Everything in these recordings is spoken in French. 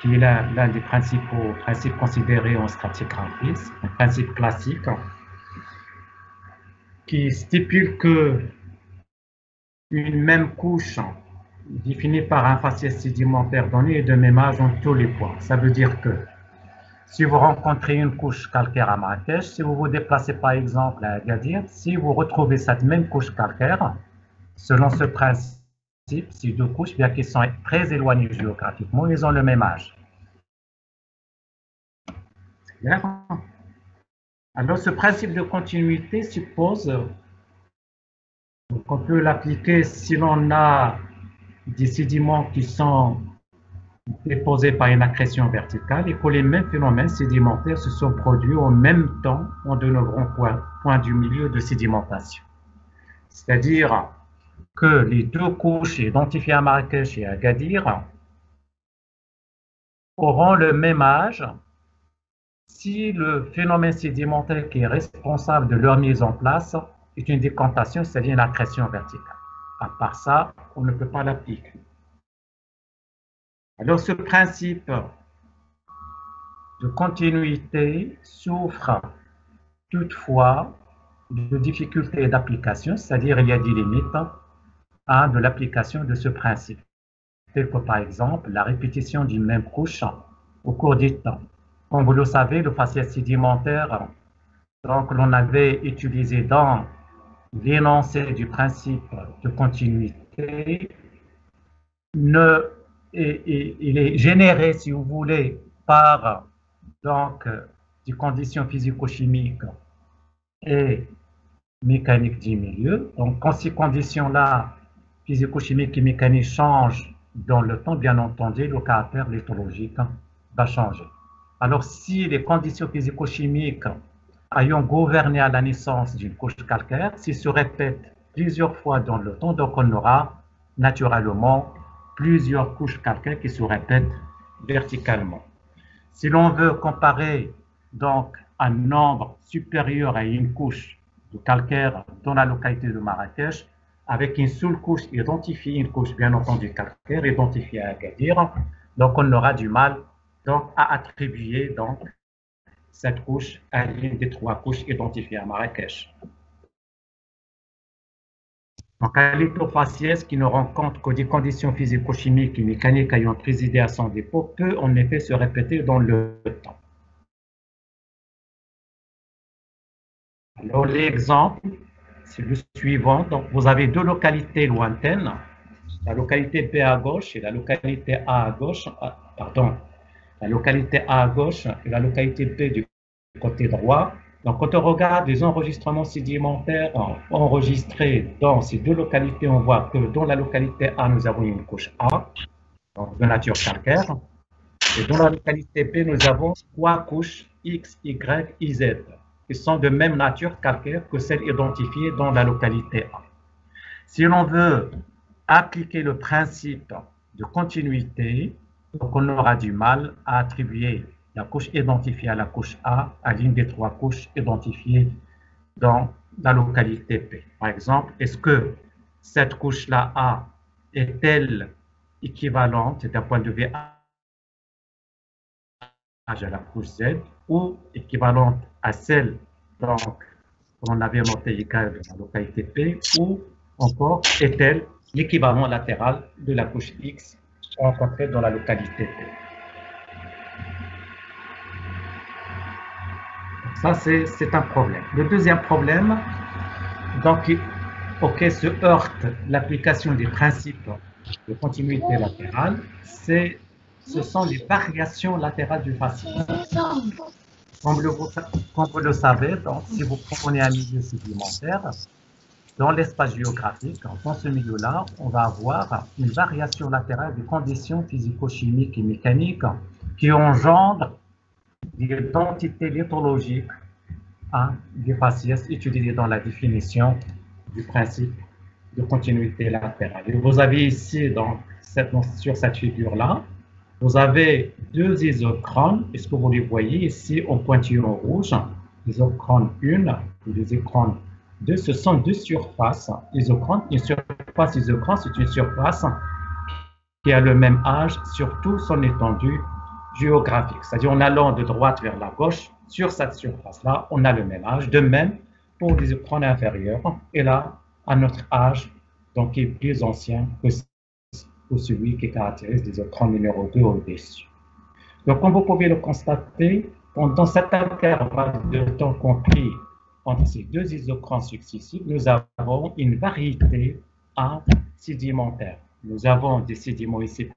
qui est l'un des principaux principes considérés en stratigraphie, un principe classique, qui stipule que une même couche définie par un faciès sédimentaire donné est de même âge en tous les points. Ça veut dire que si vous rencontrez une couche calcaire à Marrakech, si vous vous déplacez par exemple à Agadir, si vous retrouvez cette même couche calcaire, selon ce principe, ces deux couches, bien qu'elles sont très éloignées géographiquement, ils ont le même âge. C'est clair? Alors ce principe de continuité suppose qu'on peut l'appliquer si l'on a des sédiments qui sont déposés par une accrétion verticale et que les mêmes phénomènes sédimentaires se sont produits en même temps en de nombreux points du milieu de sédimentation. C'est-à-dire que les deux couches identifiées à Marrakech et à Agadir auront le même âge si le phénomène sédimentaire qui est responsable de leur mise en place est une décantation, c'est-à-dire une accrétion verticale. À part ça, on ne peut pas l'appliquer. Alors ce principe de continuité souffre toutefois de difficultés d'application, c'est-à-dire il y a des limites de l'application de ce principe, tel que par exemple la répétition d'une même couche au cours du temps. Comme vous le savez, le faciès sédimentaire, donc l'on avait utilisé dans l'énoncé du principe de continuité, il est généré, si vous voulez, par donc des conditions physico-chimiques et mécaniques du milieu. Donc, quand ces conditions-là, physico-chimiques et mécaniques, changent dans le temps, bien entendu, le caractère lithologique va changer. Alors, si les conditions physico-chimiques ayant gouverné à la naissance d'une couche calcaire, s'ils se répètent plusieurs fois dans le temps, donc on aura naturellement plusieurs couches calcaires qui se répètent verticalement. Si l'on veut comparer donc un nombre supérieur à une couche de calcaire dans la localité de Marrakech, avec une seule couche identifiée, une couche bien entendu calcaire identifiée à Agadir, donc on aura du mal donc, à attribuer donc, cette couche à l'une des trois couches identifiées à Marrakech. Donc, un lithofaciès qui ne rencontre que des conditions physico-chimiques et mécaniques ayant présidé à son dépôt peut en effet se répéter dans le temps. Alors, l'exemple, c'est le suivant. Donc, vous avez deux localités lointaines, la localité B à gauche et la localité A à gauche, la localité A à gauche et la localité B du côté droit. Donc, quand on regarde les enregistrements sédimentaires enregistrés dans ces deux localités, on voit que dans la localité A, nous avons une couche A, donc de nature calcaire, et dans la localité B, nous avons trois couches X, Y, et Z, qui sont de même nature calcaire que celles identifiées dans la localité A. Si l'on veut appliquer le principe de continuité, donc on aura du mal à attribuer la couche identifiée à la couche A à l'une des trois couches identifiées dans la localité P. Par exemple, est-ce que cette couche-là A est-elle équivalente d'un point de vue à la couche Z ou équivalente à celle qu'on avait notée égale dans la localité P, ou encore est-elle l'équivalent latéral de la couche X rencontrée dans la localité P. Ça, c'est un problème. Le deuxième problème, donc, auquel se heurte l'application des principes de continuité latérale, ce sont les variations latérales du faciès. Comme vous le savez, donc, si vous prenez un milieu sédimentaire, dans l'espace géographique, dans ce milieu-là, on va avoir une variation latérale des conditions physico-chimiques et mécaniques qui engendrent des entités lithologiques des faciès utilisées dans la définition du principe de continuité latérale. Et vous avez ici, donc, sur cette figure-là, vous avez deux isochrones. Est-ce que vous les voyez ici en pointillon rouge? Isochrone 1 et l'isochrone 2, ce sont deux surfaces isochrones. Une surface isochrone, c'est une surface qui a le même âge sur toute son étendue géographique, c'est-à-dire en allant de droite vers la gauche, sur cette surface-là, on a le même âge. De même, pour les écrans inférieurs, et là, à notre âge, donc qui est plus ancien que celui qui caractérise les écrans numéro 2 au-dessus. Donc, comme vous pouvez le constater, pendant cet intervalle de temps compris entre ces deux isochrons successifs, nous avons une variété sédimentaire. Nous avons des sédiments ici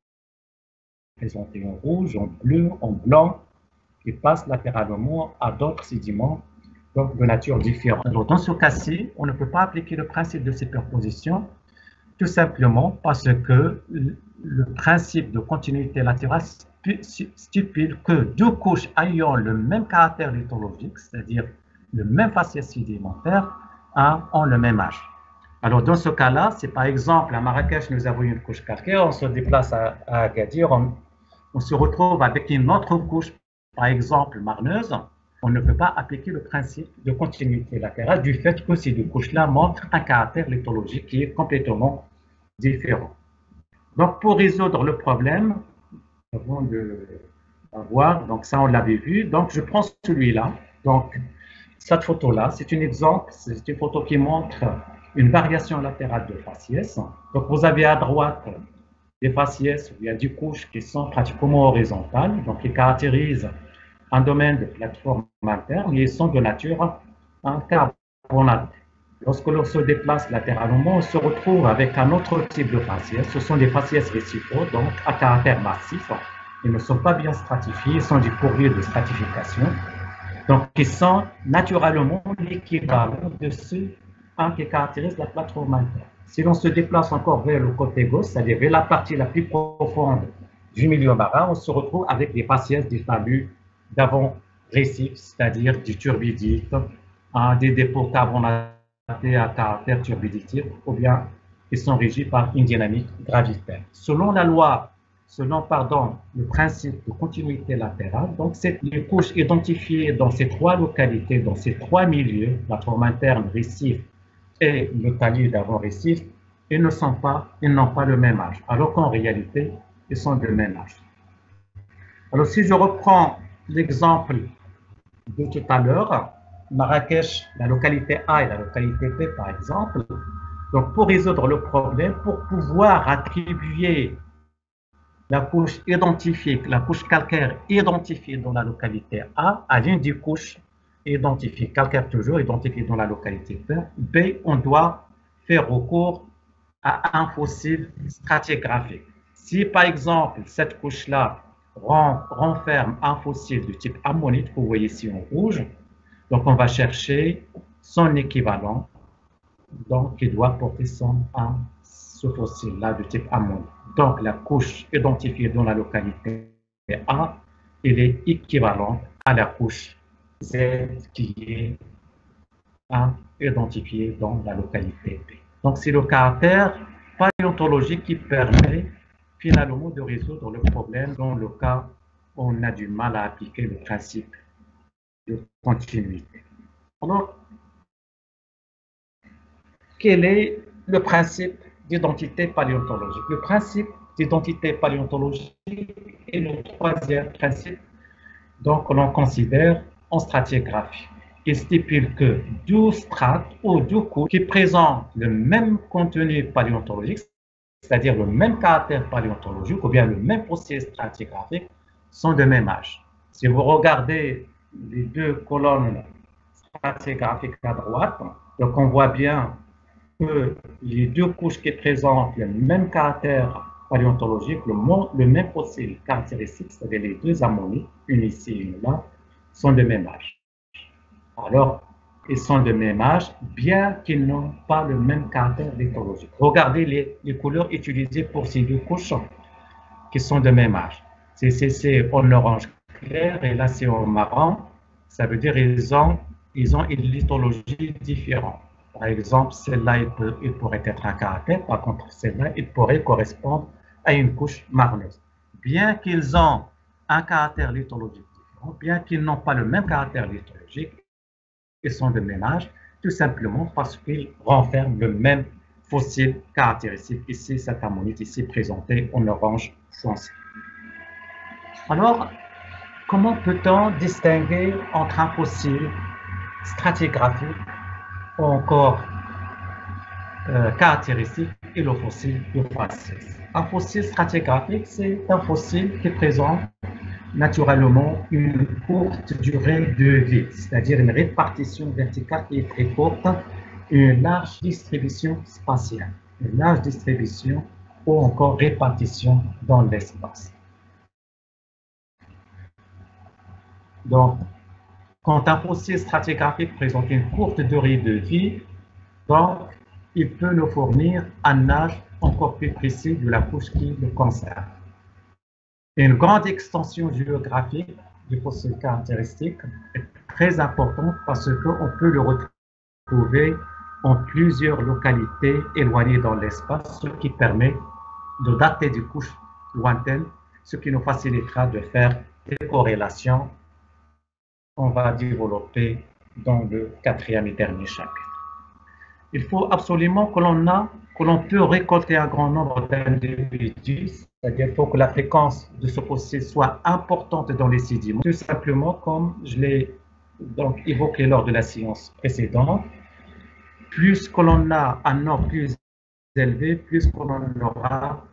présentés en rouge, en bleu, en blanc, qui passent latéralement à d'autres sédiments donc de nature différente. Alors, dans ce cas-ci, on ne peut pas appliquer le principe de superposition, tout simplement parce que le principe de continuité latérale stipule que deux couches ayant le même caractère lithologique, c'est-à-dire le même faciès sédimentaire, ont le même âge. Alors, dans ce cas-là, c'est par exemple à Marrakech, nous avons une couche calcaire, on se déplace à Agadir, on se retrouve avec une autre couche, par exemple marneuse, on ne peut pas appliquer le principe de continuité latérale du fait que ces deux couches-là montrent un caractère lithologique qui est complètement différent. Donc, pour résoudre le problème, avant de voir, donc ça on l'avait vu, donc je prends celui-là. Donc, cette photo-là, c'est un exemple, c'est une photo qui montre une variation latérale de faciès. Donc, vous avez à droite des faciès où il y a 10 couches qui sont pratiquement horizontales, donc qui caractérisent un domaine de plateforme interne et ils sont de nature carbonate. Lorsque l'on se déplace latéralement, on se retrouve avec un autre type de faciès. Ce sont des faciès récipraux, donc à caractère massif. Ils ne sont pas bien stratifiés, ils sont dépourvus de stratification. Donc, ils sont naturellement l'équivalent de ceux qui caractérisent la plateforme interne. Si l'on se déplace encore vers le côté gauche, c'est-à-dire vers la partie la plus profonde du milieu marin, on se retrouve avec des faciès des talus d'avant récif, c'est-à-dire du turbidite, des dépôts carbonatés à caractère turbiditif, ou bien qui sont régis par une dynamique gravitaire. Selon le principe de continuité latérale, donc les couches identifiées dans ces trois localités, dans ces trois milieux, la forme interne, récif et le talus d'avant récif, ils n'ont pas le même âge, alors qu'en réalité, ils sont de même âge. Alors, si je reprends l'exemple de tout à l'heure, Marrakech, la localité A et la localité B, par exemple, donc pour résoudre le problème, pour pouvoir attribuer la couche identifiée, la couche calcaire identifiée dans la localité A à l'une des couches identifiées, calcaire toujours identifiée dans la localité B, on doit faire recours à un fossile stratigraphique. Si par exemple cette couche-là renferme un fossile de type ammonite, que vous voyez ici en rouge, donc on va chercher son équivalent, donc qui doit porter ce fossile-là de type ammonite. Donc la couche identifiée dans la localité A, elle est équivalente à la couche Z qui est identifiée dans la localité B. Donc c'est le caractère paléontologique qui permet finalement de résoudre le problème dans le cas où on a du mal à appliquer le principe de continuité. Alors, quel est le principe d'identité paléontologique? Le principe d'identité paléontologique est le troisième principe que l'on considère en stratigraphie. Il stipule que deux strates ou deux couches qui présentent le même contenu paléontologique, c'est-à-dire le même caractère paléontologique ou bien le même processus stratigraphique, sont de même âge. Si vous regardez les deux colonnes stratigraphiques à droite, donc on voit bien que les deux couches qui présentent le même caractère paléontologique, le même fossile caractéristique, c'est-à-dire les deux ammonites, une ici et une là, sont de même âge. Alors, ils sont de même âge, bien qu'ils n'ont pas le même caractère lithologique. Regardez les couleurs utilisées pour ces deux couches qui sont de même âge. C'est en orange clair et là c'est en marron. Ça veut dire qu'ils ont une lithologie différente. Par exemple, celle-là, il pourrait être un caractère. Par contre, celle-là, il pourrait correspondre à une couche marneuse. Bien qu'ils ont un caractère lithologique différent, bien qu'ils n'ont pas le même caractère lithologique, ils sont de même âge, tout simplement parce qu'ils renferment le même fossile caractéristique. Ici, cette ammonite ici présentée en orange foncé. Alors, comment peut-on distinguer entre un fossile stratigraphique ou encore caractéristique et le fossile de phase. Un fossile stratigraphique, c'est un fossile qui présente naturellement une courte durée de vie, c'est-à-dire une répartition verticale qui est très courte et une large distribution spatiale, une large distribution ou encore répartition dans l'espace. Donc, quand un fossile stratigraphique présente une courte durée de vie, donc, il peut nous fournir un âge encore plus précis de la couche qui le concerne. Une grande extension géographique du fossile caractéristique est très importante parce qu'on peut le retrouver en plusieurs localités éloignées dans l'espace, ce qui permet de dater des couches lointaines, ce qui nous facilitera de faire des corrélations qu'on va développer dans le 4e et dernier chapitre. Il faut absolument que l'on peut récolter un grand nombre d'individus, c'est-à-dire pour que la fréquence de ce fossile soit importante dans les sédiments, tout simplement comme je l'ai donc évoqué lors de la séance précédente. Plus que l'on a un nombre plus élevé, plus que l'on aura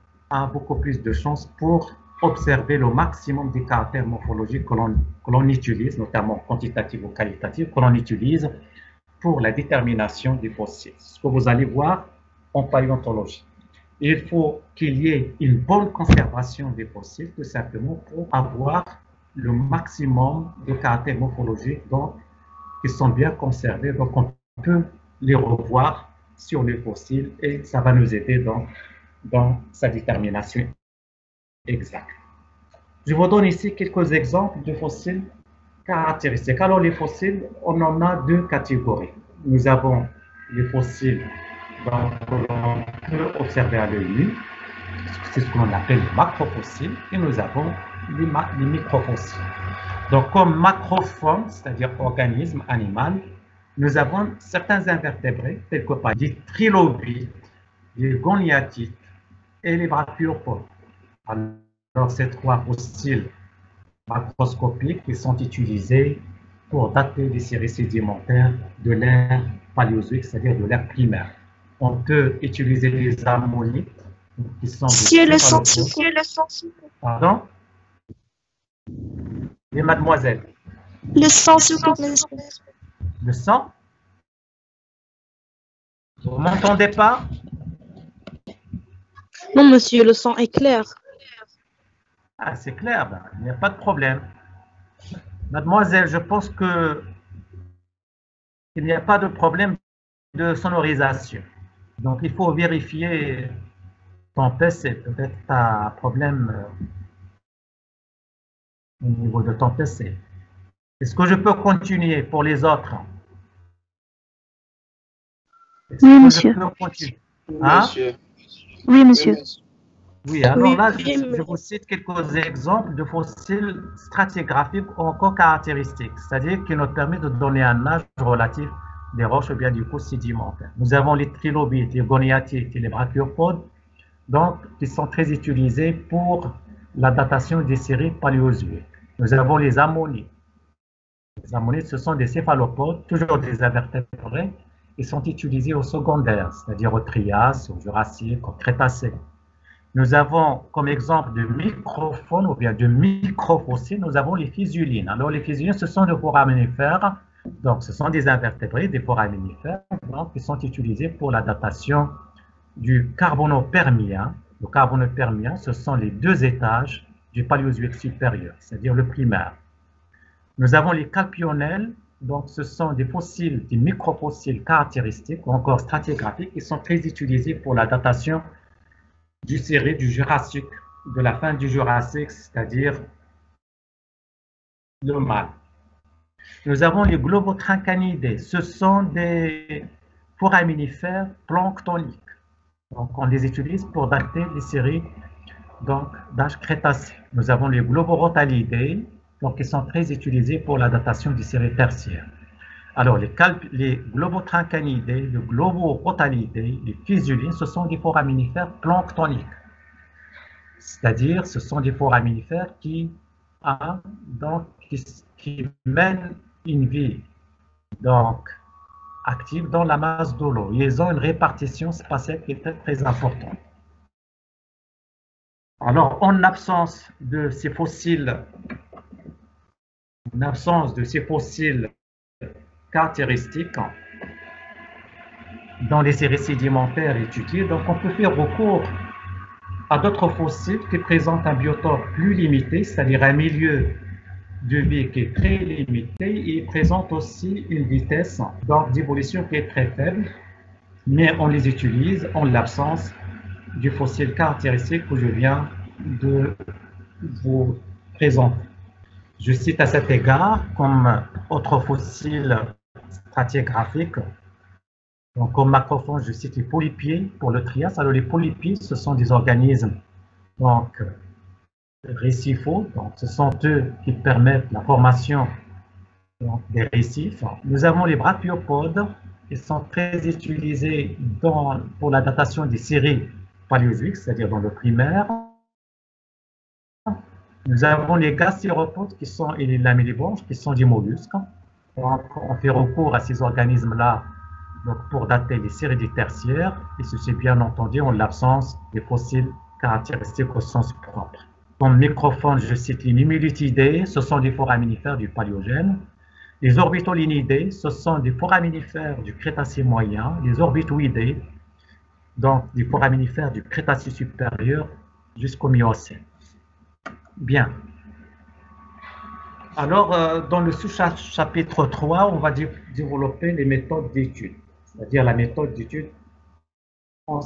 beaucoup plus de chances pour observer le maximum des caractères morphologiques que l'on utilise, notamment quantitatifs ou qualitatifs, que l'on utilise pour la détermination des fossiles. Ce que vous allez voir en paléontologie. Il faut qu'il y ait une bonne conservation des fossiles, tout simplement pour avoir le maximum de caractères morphologiques donc, qui sont bien conservés. Donc, on peut les revoir sur les fossiles et ça va nous aider donc, dans sa détermination exacte. Je vous donne ici quelques exemples de fossiles caractéristiques. Alors, les fossiles, on en a deux catégories. Nous avons les fossiles que l'on peut observer à l'œil nu, c'est ce que l'on appelle les macrofossiles, et nous avons les microfossiles. Donc, comme macroforme, c'est-à-dire organisme animal, nous avons certains invertébrés, tels que les trilobites, les goniatites et les brachiopodes. Alors, ces trois fossiles macroscopiques qui sont utilisés pour dater les séries sédimentaires de l'ère paléozoïque, c'est-à-dire de l'ère primaire. On peut utiliser les ammonites, qui sont le sang. Pardon? Et mademoiselle. Le sang, s'il vous plaît. Le sang? Vous m'entendez pas? Non, monsieur, le sang est clair. Ah, c'est clair, ben, il n'y a pas de problème. Mademoiselle, je pense qu'il n'y a pas de problème de sonorisation. Donc, il faut vérifier ton PC. Peut-être tu as un problème au niveau de ton PC. Est-ce que je peux continuer pour les autres? Oui, monsieur. Hein? Oui, monsieur. Oui, alors là, je vous cite quelques exemples de fossiles stratigraphiques ou encore caractéristiques, c'est-à-dire qui nous permettent de donner un âge relatif des roches ou bien du coup sédimentaire. Nous avons les trilobites, les goniatites et les brachiopodes, donc qui sont très utilisés pour la datation des séries paléozoïques. Nous avons les ammonites. Les ammonites, ce sont des céphalopodes, toujours des invertébrés, qui sont utilisés au secondaire, c'est-à-dire au Trias, au Jurassique, au Crétacé. Nous avons comme exemple de microphones ou bien de microfossiles, nous avons les physulines. Alors les physulines, ce sont des foraminifères, donc ce sont des invertébrés, des foraminifères, donc, qui sont utilisés pour la datation du carbonopermien. Le carbonopermien, ce sont les deux étages du paléozoïque supérieur, c'est-à-dire le primaire. Nous avons les calpionnelles, donc ce sont des fossiles, des microfossiles caractéristiques ou encore stratigraphiques qui sont très utilisés pour la datation du série du Jurassique, de la fin du Jurassique, c'est-à-dire le mâle. Nous avons les globotrinchanidés. Ce sont des foraminifères planctoniques. Donc, on les utilise pour dater les séries d'âge crétacé. Nous avons les globorothalidés, donc ils sont très utilisés pour la datation des séries tertiaires. Alors, les globotrinchanidés, les globorothalidés, les physulines, ce sont des foraminifères planctoniques. C'est-à-dire, ce sont des foraminifères qui donc, qui mènent une vie donc, active dans la masse de l'eau. Ils ont une répartition spatiale qui est très, très importante. Alors, en absence de ces fossiles, caractéristiques dans les séries sédimentaires étudiées, donc on peut faire recours à d'autres fossiles qui présentent un biotope plus limité, c'est-à-dire un milieu de vie qui est très limité et présente aussi une vitesse d'évolution qui est très faible, mais on les utilise en l'absence du fossile caractéristique que je viens de vous présenter. Je cite à cet égard comme autre fossile stratigraphique. Donc, comme macrofaune, je cite les polypiers pour le Trias. Alors, les polypiers, ce sont des organismes donc, récifaux. Donc, ce sont eux qui permettent la formation donc, des récifs. Nous avons les brachiopodes qui sont très utilisés pour la datation des séries paléozoïques, c'est-à-dire dans le primaire. Nous avons les gastéropodes qui sont et les lamellibranches qui sont des mollusques. Donc, on fait recours à ces organismes-là pour dater les séries des tertiaires, et ceci bien entendu en l'absence des fossiles caractéristiques au sens propre. Comme microfaune, je cite les numulitidés, ce sont des foraminifères du Paléogène. Les orbitolinidés, ce sont des foraminifères du Crétacé moyen. Les orbitoïdés, donc des foraminifères du Crétacé supérieur jusqu'au Miocène. Bien. Alors, dans le sous-chapitre 3, on va développer les méthodes d'étude, c'est-à-dire la méthode d'étude en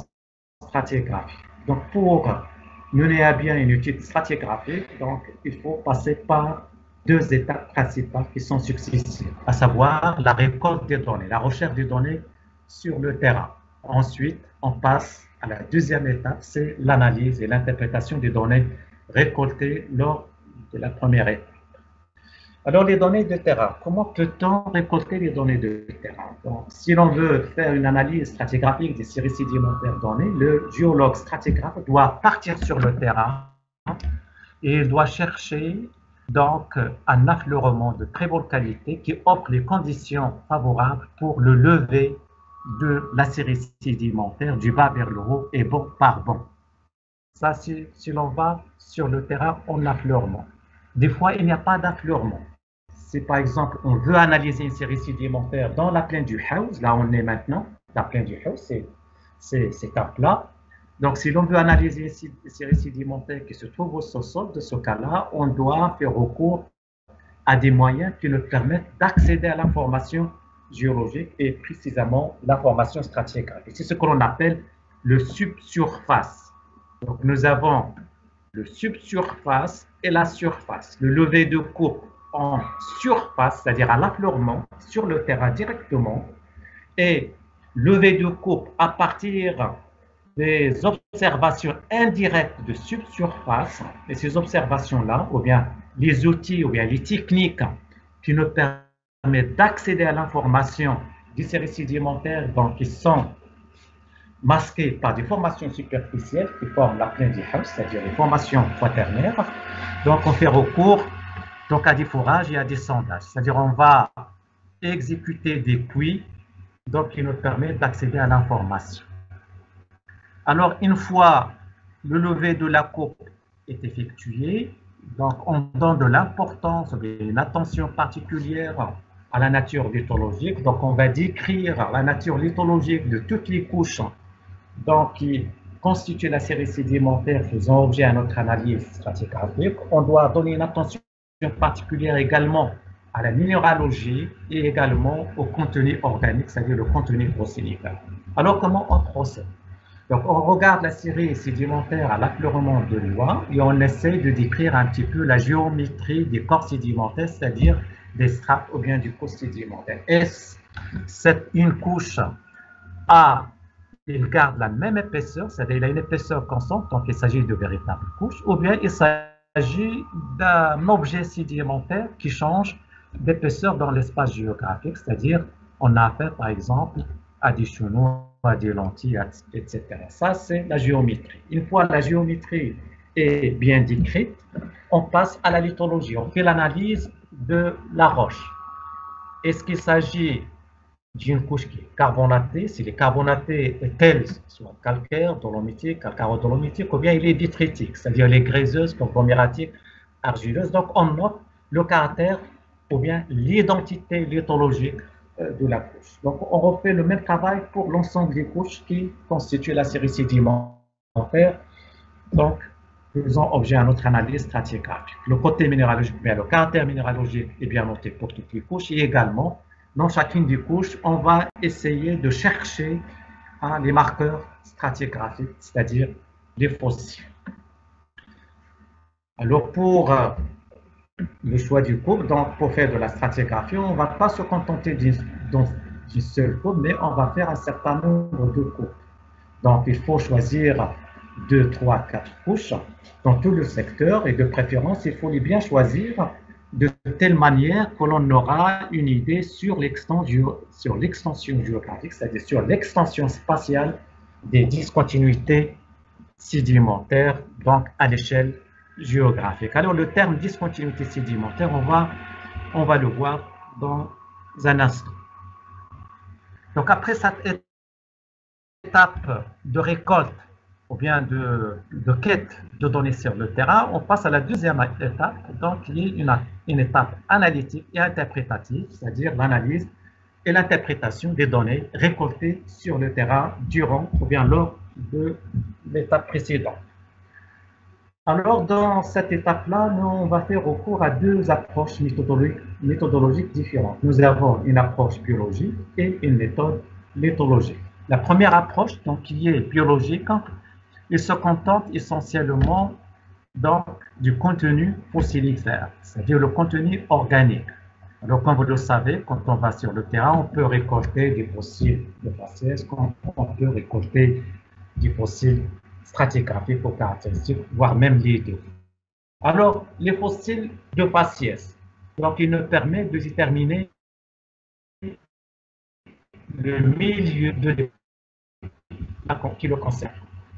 stratigraphie. Donc, pour mener à bien une étude stratigraphique, donc, il faut passer par deux étapes principales qui sont successives, à savoir la récolte des données, la recherche des données sur le terrain. Ensuite, on passe à la deuxième étape, c'est l'analyse et l'interprétation des données récoltées lors de la première étape. Alors, les données de terrain, comment peut-on récolter les données de terrain? Donc, si l'on veut faire une analyse stratigraphique des séries sédimentaires données, le géologue stratigraphe doit partir sur le terrain et il doit chercher donc un affleurement de très bonne qualité qui offre les conditions favorables pour le lever de la série sédimentaire du bas vers le haut et bon par bon. Ça, si l'on va sur le terrain en affleurement. Des fois, il n'y a pas d'affleurement. Si par exemple, on veut analyser une série sédimentaire dans la plaine du Haouz, là on est maintenant, la plaine du Haouz, c'est un plat. Donc, si l'on veut analyser une série sédimentaire qui se trouve au sous-sol, de ce cas-là, on doit faire recours à des moyens qui nous permettent d'accéder à l'information géologique et précisément l'information stratigraphique. C'est ce que l'on appelle le subsurface. Donc, nous avons le subsurface et la surface. Le lever de coupe en surface, c'est-à-dire à l'affleurement, sur le terrain directement, et lever de coupe à partir des observations indirectes de subsurface. Et ces observations-là, ou bien les outils, ou bien les techniques qui nous permettent d'accéder à l'information des séries sédimentaires, donc qui sont masquées par des formations superficielles qui forment la plaine du Haouz, c'est-à-dire les formations quaternaires. Donc, on fait recours donc, à des forages et à des sondages. C'est-à-dire, on va exécuter des puits donc, qui nous permettent d'accéder à l'information. Alors, une fois le lever de la coupe est effectué, donc on donne de l'importance, une attention particulière à la nature lithologique. Donc, on va décrire la nature lithologique de toutes les couches donc, qui constituent la série sédimentaire faisant objet à notre analyse stratigraphique. On doit donner une attention particulière également à la minéralogie et également au contenu organique, c'est-à-dire le contenu fossilisé. Alors, comment on procède? Donc, on regarde la série sédimentaire à l'affleurement de l'eau et on essaie de décrire un petit peu la géométrie des corps sédimentaires, c'est-à-dire des strates ou bien du corps sédimentaire. Est-ce une couche A, il garde la même épaisseur, c'est-à-dire il a une épaisseur constante, donc il s'agit de véritables couches, ou bien il s'agit d'un objet sédimentaire qui change d'épaisseur dans l'espace géographique, c'est-à-dire on a affaire par exemple à des chenaux, à des lentilles, etc. Ça, c'est la géométrie. Une fois la géométrie est bien décrite, on passe à la lithologie. On fait l'analyse de la roche. Est-ce qu'il s'agit d'une couche qui est carbonatée, si les carbonatés tels, soit calcaire, dolomitique, calcaro-dolomitique, ou bien il est détritique, c'est-à-dire les gréseuses, conglomératiques, argileuses. Donc on note le caractère ou bien l'identité lithologique de la couche. Donc on refait le même travail pour l'ensemble des couches qui constituent la série sédimentaire. Donc faisons objet à notre analyse stratigraphique. Le côté minéralogique, bien le caractère minéralogique est bien noté pour toutes les couches et également dans chacune des couches, on va essayer de chercher les marqueurs stratigraphiques, c'est-à-dire les fossiles. Alors pour le choix du couple, donc pour faire de la stratigraphie, on ne va pas se contenter d'une seule coupe, mais on va faire un certain nombre de coupes. Donc il faut choisir 2, 3, 4 couches dans tout le secteur et de préférence, il faut les bien choisir de telle manière que l'on aura une idée sur l'extension géographique, c'est-à-dire sur l'extension spatiale des discontinuités sédimentaires, donc à l'échelle géographique. Alors le terme discontinuité sédimentaire, on va le voir dans un instant. Donc après cette étape de récolte ou bien de quête de données sur le terrain, on passe à la deuxième étape, donc qui est une étape analytique et interprétative, c'est-à-dire l'analyse et l'interprétation des données récoltées sur le terrain durant ou bien lors de l'étape précédente. Alors, dans cette étape-là, on va faire recours à deux approches méthodologiques différentes. Nous avons une approche biologique et une méthode lithologique. La première approche, donc, qui est biologique, il se contente essentiellement donc, du contenu fossilisé, c'est-à-dire le contenu organique. Alors, comme vous le savez, quand on va sur le terrain, on peut récolter des fossiles de faciès, on peut récolter des fossiles stratigraphiques aux caractéristiques, voire même les deux. Alors, les fossiles de faciès, donc ils nous permettent de déterminer le milieu de qui le concerne.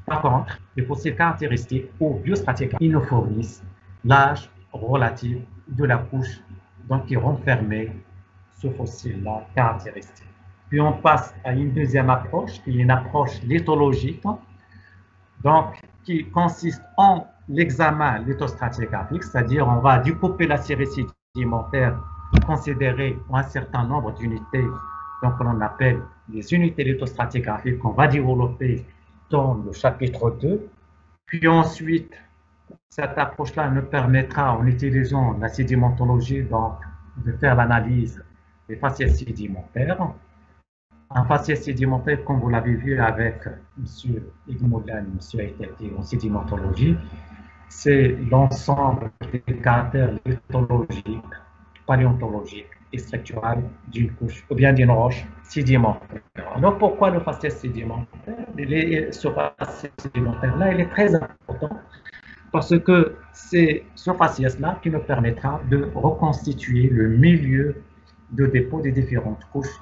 Par contre, les fossiles caractéristiques ou biostratigraphiques, ils nous fournissent l'âge relatif de la couche donc qui renfermait ce fossile-là caractéristique. Puis on passe à une deuxième approche, qui est une approche lithologique, donc qui consiste en l'examen lithostratigraphique, c'est-à-dire on va découper la série sédimentaire considérée en un certain nombre d'unités, donc on appelle les unités lithostratigraphiques qu'on va développer dans le chapitre 2. Puis ensuite, cette approche-là nous permettra, en utilisant la sédimentologie, donc, de faire l'analyse des faciès sédimentaires. Un faciès sédimentaire, comme vous l'avez vu avec M. Igmolan, M. Eitelti en sédimentologie, c'est l'ensemble des caractères lithologiques, paléontologiques et structurels d'une couche ou bien d'une roche sédimentaire. Alors pourquoi le faciès sédimentaire? Ce faciès sédimentaire-là, il est très important parce que c'est ce faciès-là qui nous permettra de reconstituer le milieu de dépôt des différentes couches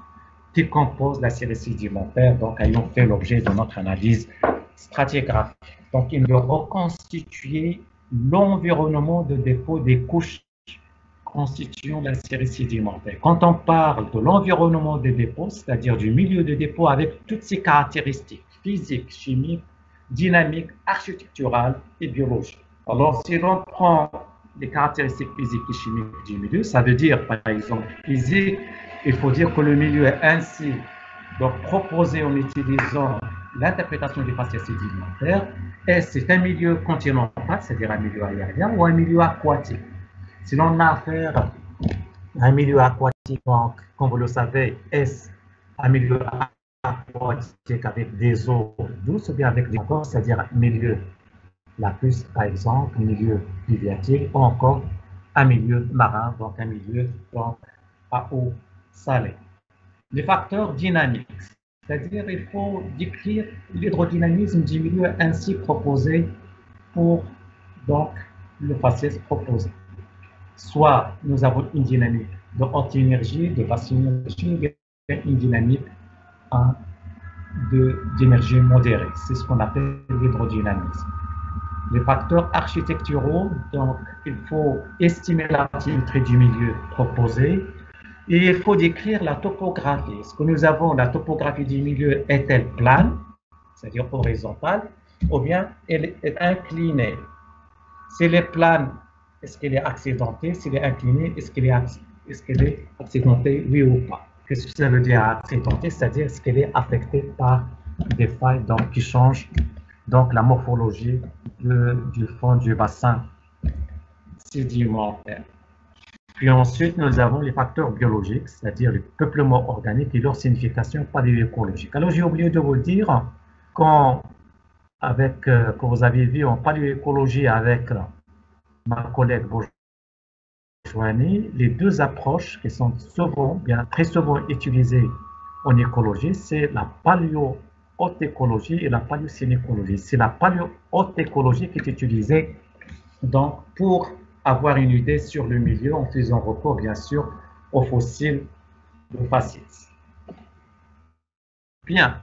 qui composent la série sédimentaire, donc ayant fait l'objet de notre analyse stratigraphique. Donc il doit reconstituer l'environnement de dépôt des couches constituant la série sédimentaire. Quand on parle de l'environnement des dépôts, c'est-à-dire du milieu de dépôt avec toutes ses caractéristiques physiques, chimiques, dynamiques, architecturales et biologiques. Alors, si l'on prend les caractéristiques physiques et chimiques du milieu, ça veut dire, par exemple, physique, il faut dire que le milieu est ainsi donc, proposé en utilisant l'interprétation des faciès sédimentaires, et c'est un milieu continental, c'est-à-dire un milieu aérien, ou un milieu aquatique. Si l'on a affaire à un milieu aquatique, donc, comme vous le savez, est-ce un milieu aquatique avec des eaux douces ou bien avec des corps, c'est-à-dire un milieu lacus, par exemple, un milieu fluviatique, ou encore un milieu marin, donc un milieu donc, à eau salée. Les facteurs dynamiques, c'est-à-dire il faut décrire l'hydrodynamisme du milieu ainsi proposé pour donc, le faciès proposé. Soit nous avons une dynamique de haute énergie, de basse énergie, une dynamique d'énergie modérée. C'est ce qu'on appelle l'hydrodynamisme. Les facteurs architecturaux, donc il faut estimer la symétrie du milieu proposé et il faut décrire la topographie. Est-ce que nous avons la topographie du milieu est-elle plane, c'est-à-dire horizontale, ou bien elle est inclinée? Si elle est plane, est-ce qu'elle est accidentée? Si elle est inclinée, est-ce qu'elle est accidentée, oui ou pas? Qu'est-ce que ça veut dire accidentée? C'est-à-dire est-ce qu'elle est affectée par des failles donc, qui changent donc, la morphologie du fond du bassin sédimentaire. Puis ensuite, nous avons les facteurs biologiques, c'est-à-dire le peuplement organique et leur signification paléoécologique. Alors, j'ai oublié de vous dire, quand, que vous avez vu en paléoécologie avec ma collègue Bourgeoisie, les deux approches qui sont souvent, bien très souvent utilisées en écologie, c'est la paléotécologie et la paléosynécologie. C'est la paléotécologie qui est utilisée donc, pour avoir une idée sur le milieu en faisant recours, bien sûr, aux fossiles de faciès. Bien.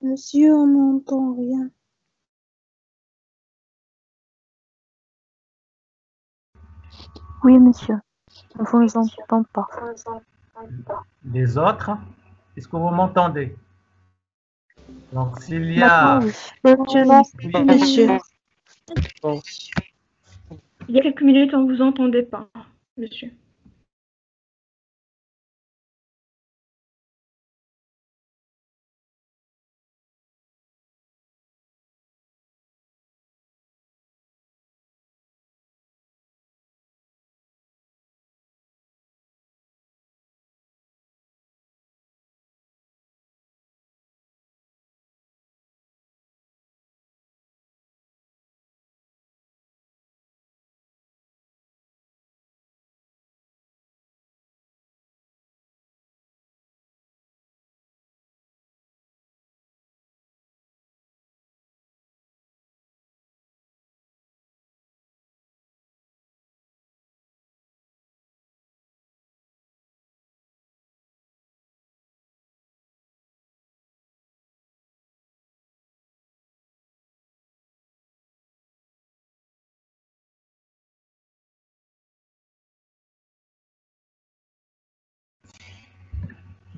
Monsieur, on n'entend rien. Oui, monsieur. On ne vous entend pas. Les autres, est-ce que vous m'entendez? Donc, s'il y a... Maintenant, oui, monsieur. Il y a quelques minutes, on ne vous entendait pas, monsieur.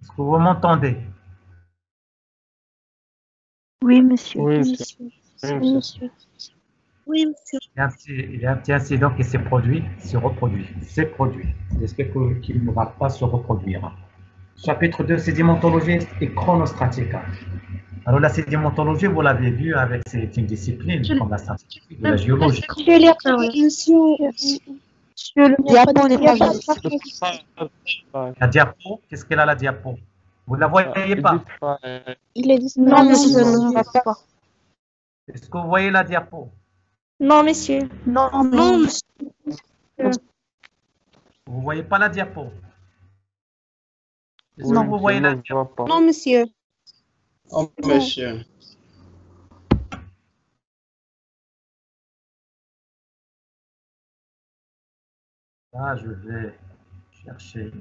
Est-ce que vous m'entendez? Oui, monsieur. Oui, Oui, monsieur. monsieur. Oui, monsieur. Oui, monsieur. Il y a un petit incident qui s'est produit, s'est reproduit, s'est produit. J'espère qu'il ne va pas se reproduire. Chapitre 2, sédimentologie et chronostratica. Alors, la sédimentologie, vous l'avez vu avec, c'est une discipline comme la stratigraphique de la géologie. Monsieur, le diapo n'est pas visible. La diapo, qu'est-ce qu'elle a la diapo? Vous ne la voyez pas? Il est disponible. Non, monsieur, on ne voit pas. Est-ce que vous voyez la diapo? Non, monsieur. Non, non, monsieur. Vous ne voyez pas la diapo? Est-ce Oui, que vous voyez la diapo? Non, monsieur. Oh, monsieur. Ah, je vais chercher.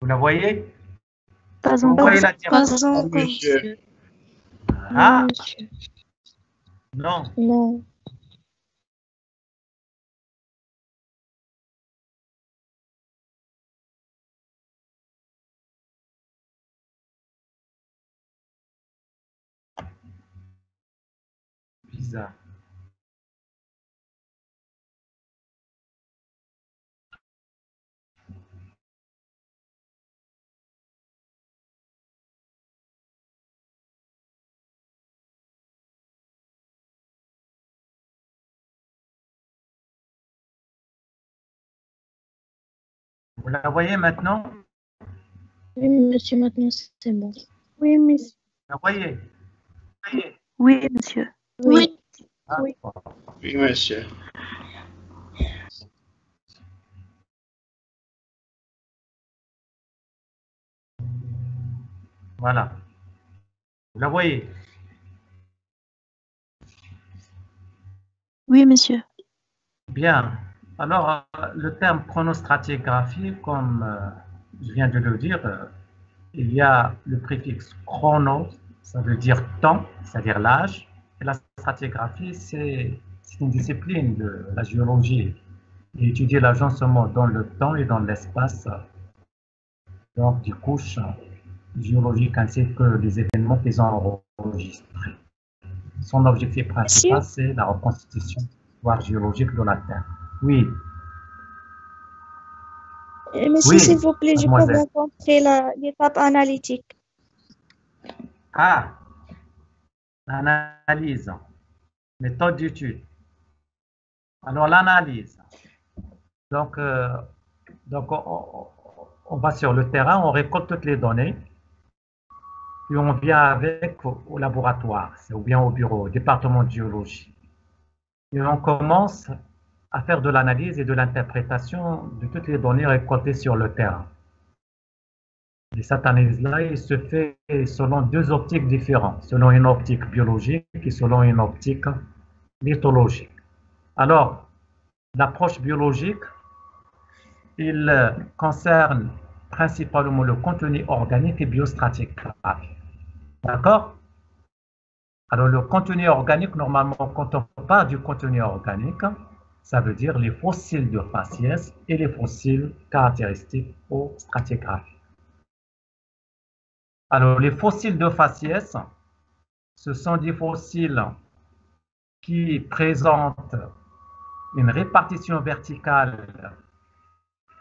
Vous la voyez? Pas Vous encore. voyez la diapo? Pas Oh, encore. monsieur. Ah, Non, monsieur. non. Non. analyse. Vous la voyez maintenant? Oui, monsieur, maintenant c'est bon. Oui, monsieur. Vous la voyez? Oui, monsieur. Oui. Ah, Oui. bon. Oui, monsieur. Voilà. Vous la voyez? Oui, monsieur. Bien. Alors, le terme chronostratigraphie, comme je viens de le dire, il y a le préfixe chrono, ça veut dire temps, c'est-à-dire l'âge. Et la stratigraphie, c'est une discipline de la géologie. Et étudier l'agencement dans le temps et dans l'espace, donc des couches géologiques ainsi que les événements qu'ils ont enregistrés. Son objectif principal, c'est la reconstitution géologique de la Terre. Oui. Monsieur, Oui, s'il vous plaît, je peux mademoiselle. rencontrer l'étape analytique. Ah, l'analyse, méthode d'étude. Alors, l'analyse. Donc, on va sur le terrain, on récolte toutes les données, puis on vient avec au laboratoire, ou bien au bureau, au département de géologie. Et on commence à faire de l'analyse et de l'interprétation de toutes les données récoltées sur le terrain. Et cette analyse-là, il se fait selon deux optiques différentes, selon une optique biologique et selon une optique lithologique. Alors, l'approche biologique, il concerne principalement le contenu organique et biostratigraphique. D'accord? Alors, le contenu organique, normalement, quand on parle du contenu organique, ça veut dire les fossiles de faciès et les fossiles caractéristiques au stratigraphique. Alors, les fossiles de faciès, ce sont des fossiles qui présentent une répartition verticale,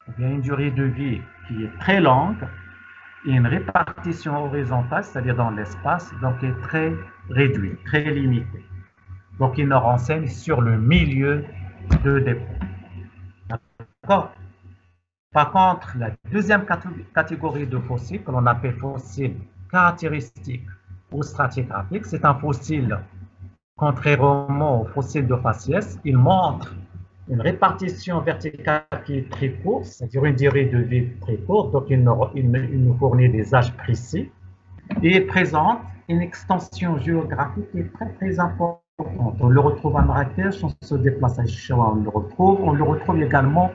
ou bien une durée de vie qui est très longue, et une répartition horizontale, c'est-à-dire dans l'espace, donc est très réduite, très limitée. Donc, ils nous renseignent sur le milieu de dépôt. D'accord? Par contre, la deuxième catégorie de fossiles, que l'on appelle fossiles caractéristiques ou stratigraphiques, c'est un fossile, contrairement au fossile de faciès, il montre une répartition verticale qui est très courte, c'est-à-dire une durée de vie très courte, donc il nous fournit des âges précis, et il présente une extension géographique qui est très très importante. On le retrouve à Marrakech, on se déplace à Chihuahua, on le retrouve également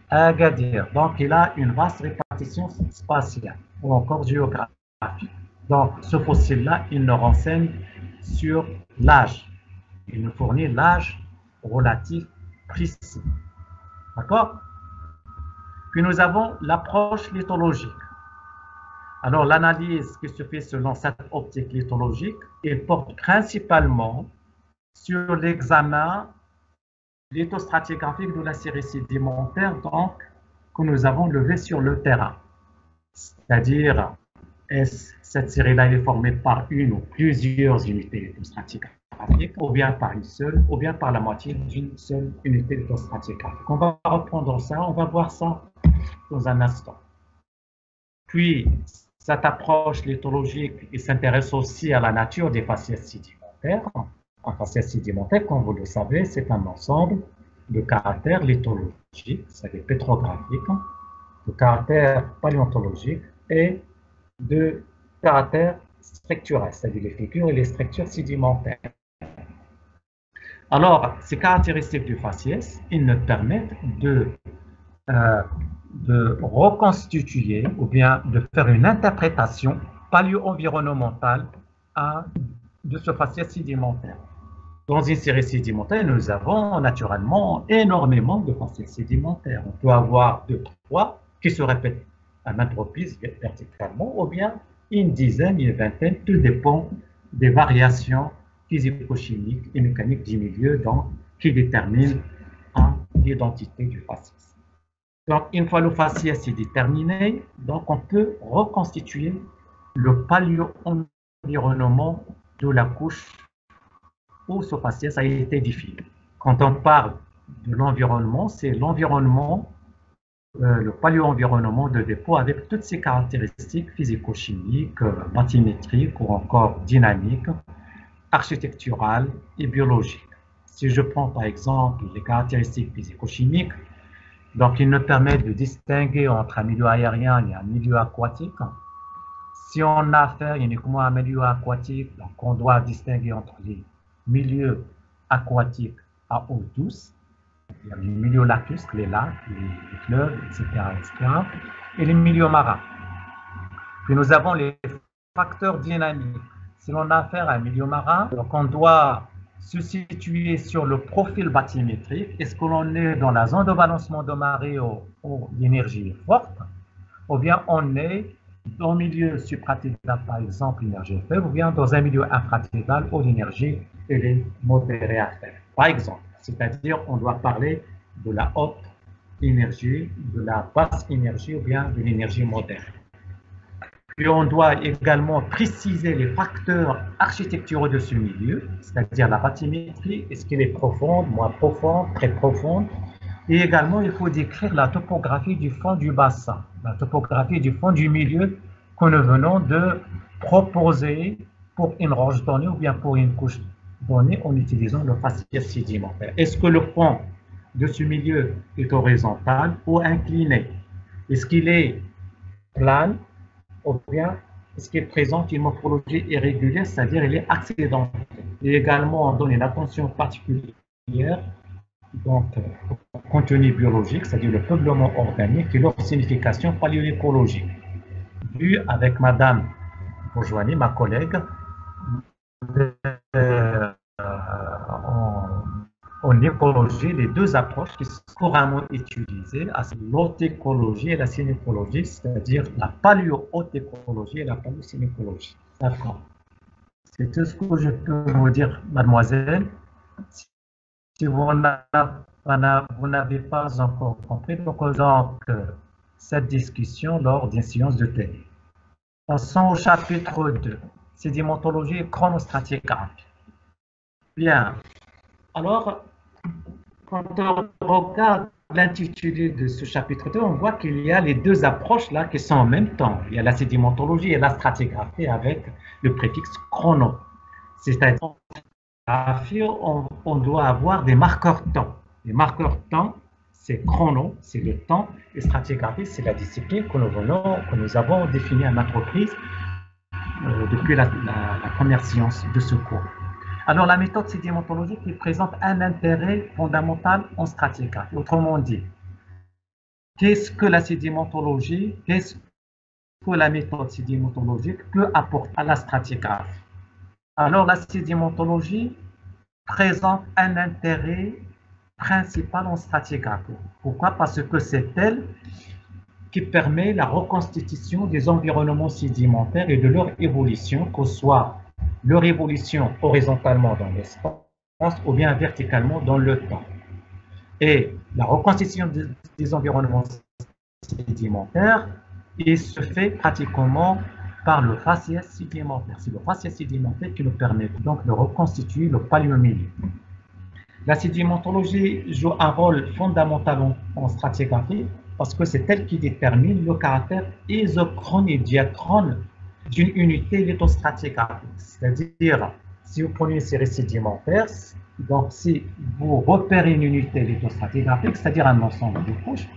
à Agadir. Donc il a une vaste répartition spatiale ou encore géographique. Donc ce fossile-là, il nous renseigne sur l'âge. Il nous fournit l'âge relatif précis. D'accord? Puis nous avons l'approche lithologique. Alors l'analyse qui se fait selon cette optique lithologique, elle porte principalement sur l'examen lithostratigraphique de la série sédimentaire donc, que nous avons levée sur le terrain. C'est-à-dire, est-ce cette série-là est formée par une ou plusieurs unités lithostratigraphiques, ou bien par une seule, ou bien par la moitié d'une seule unité lithostratigraphique. On va reprendre ça, on va voir ça dans un instant. Puis, cette approche lithologique s'intéresse aussi à la nature des faciès sédimentaires. Un faciès sédimentaire, comme vous le savez, c'est un ensemble de caractères lithologiques, c'est-à-dire pétrographiques, de caractères paléontologiques et de caractères structurels, c'est-à-dire les figures et les structures sédimentaires. Alors, ces caractéristiques du faciès, ils nous permettent de reconstituer ou bien de faire une interprétation paléo-environnementale de ce faciès sédimentaire. Dans une série sédimentaire, nous avons naturellement énormément de faciès sédimentaires. On peut avoir 2, 3 qui se répètent à maintes reprises verticalement, ou bien une dizaine, une vingtaine, tout dépend des variations physico-chimiques et mécaniques du milieu donc, qui déterminent l'identité du faciès. Donc, une fois le faciès est déterminé, donc on peut reconstituer le paléo-environnement de la couche où ce faciès a été défini. Quand on parle de l'environnement, c'est l'environnement, le paléo-environnement de dépôt avec toutes ses caractéristiques physico-chimiques, bathymétriques ou encore dynamiques, architecturales et biologiques. Si je prends par exemple les caractéristiques physico-chimiques, donc ils nous permettent de distinguer entre un milieu aérien et un milieu aquatique. Si on a affaire uniquement à un milieu aquatique, donc on doit distinguer entre les milieux aquatiques à eau douce, il y a les milieux lacustres, les lacs, les fleuves, etc., et les milieux marins. Puis nous avons les facteurs dynamiques. Si l'on a affaire à un milieu marin, donc on doit se situer sur le profil bathymétrique. Est-ce que l'on est dans la zone de balancement de marée où l'énergie est forte, ou bien on est dans un milieu supratidal, par exemple, l'énergie est faible, ou bien dans un milieu infratidal où l'énergie est modérée à faible. Par exemple, c'est-à-dire on doit parler de la haute énergie, de la basse énergie ou bien de l'énergie modérée. Puis on doit également préciser les facteurs architecturaux de ce milieu, c'est-à-dire la bathymétrie, est-ce qu'elle est profonde, moins profonde, très profonde. Et également, il faut décrire la topographie du fond du bassin, la topographie du fond du milieu que nous venons de proposer pour une roche donnée ou bien pour une couche donnée en utilisant le faciès sédimentaire. Est-ce que le fond de ce milieu est horizontal ou incliné? Est-ce qu'il est plane ou bien est-ce qu'il présente une morphologie irrégulière, c'est-à-dire il est accidenté? Et également, on donne une attention particulière donc, au contenu biologique, c'est-à-dire le peuplement organique et leur signification paléoécologique. Vu avec Madame Bourgeoisie, ma collègue, en écologie, les deux approches qui sont couramment utilisées, l'haute écologie et la synécologie, c'est-à-dire la paléo-haute écologie et la paléo-synécologie. D'accord. C'est tout ce que je peux vous dire, mademoiselle. Si vous n'avez pas encore compris, donc cette discussion lors d'une séance de télé. Passons au chapitre 2, sédimentologie et chronostratigraphie. Bien. Alors, quand on regarde l'intitulé de ce chapitre 2, on voit qu'il y a les deux approches là qui sont en même temps. Il y a la sédimentologie et la stratigraphie avec le préfixe chrono. C'est-à-dire, on doit avoir des marqueurs temps. Les marqueurs temps, c'est chrono, c'est le temps, et stratigraphie, c'est la discipline que nous avons définie à notre reprise depuis la première séance de ce cours. Alors, la méthode sédimentologique qui présente un intérêt fondamental en stratigraphie. Autrement dit, qu'est-ce que la sédimentologie, qu'est-ce que la méthode sédimentologique peut apporter à la stratigraphie? Alors, la sédimentologie présente un intérêt principal en stratigraphie. Pourquoi? Parce que c'est elle qui permet la reconstitution des environnements sédimentaires et de leur évolution, que ce soit leur évolution horizontalement dans l'espace ou bien verticalement dans le temps. Et la reconstitution des environnements sédimentaires, il se fait pratiquement par le faciès sédimentaire. C'est le faciès sédimentaire qui nous permet donc de reconstituer le paléomilieu. La sédimentologie joue un rôle fondamental en stratigraphie parce que c'est elle qui détermine le caractère isochrone et diachrone d'une unité lithostratigraphique. C'est-à-dire, si vous prenez une série sédimentaire, donc si vous repérez une unité lithostratigraphique, c'est-à-dire un ensemble de couches,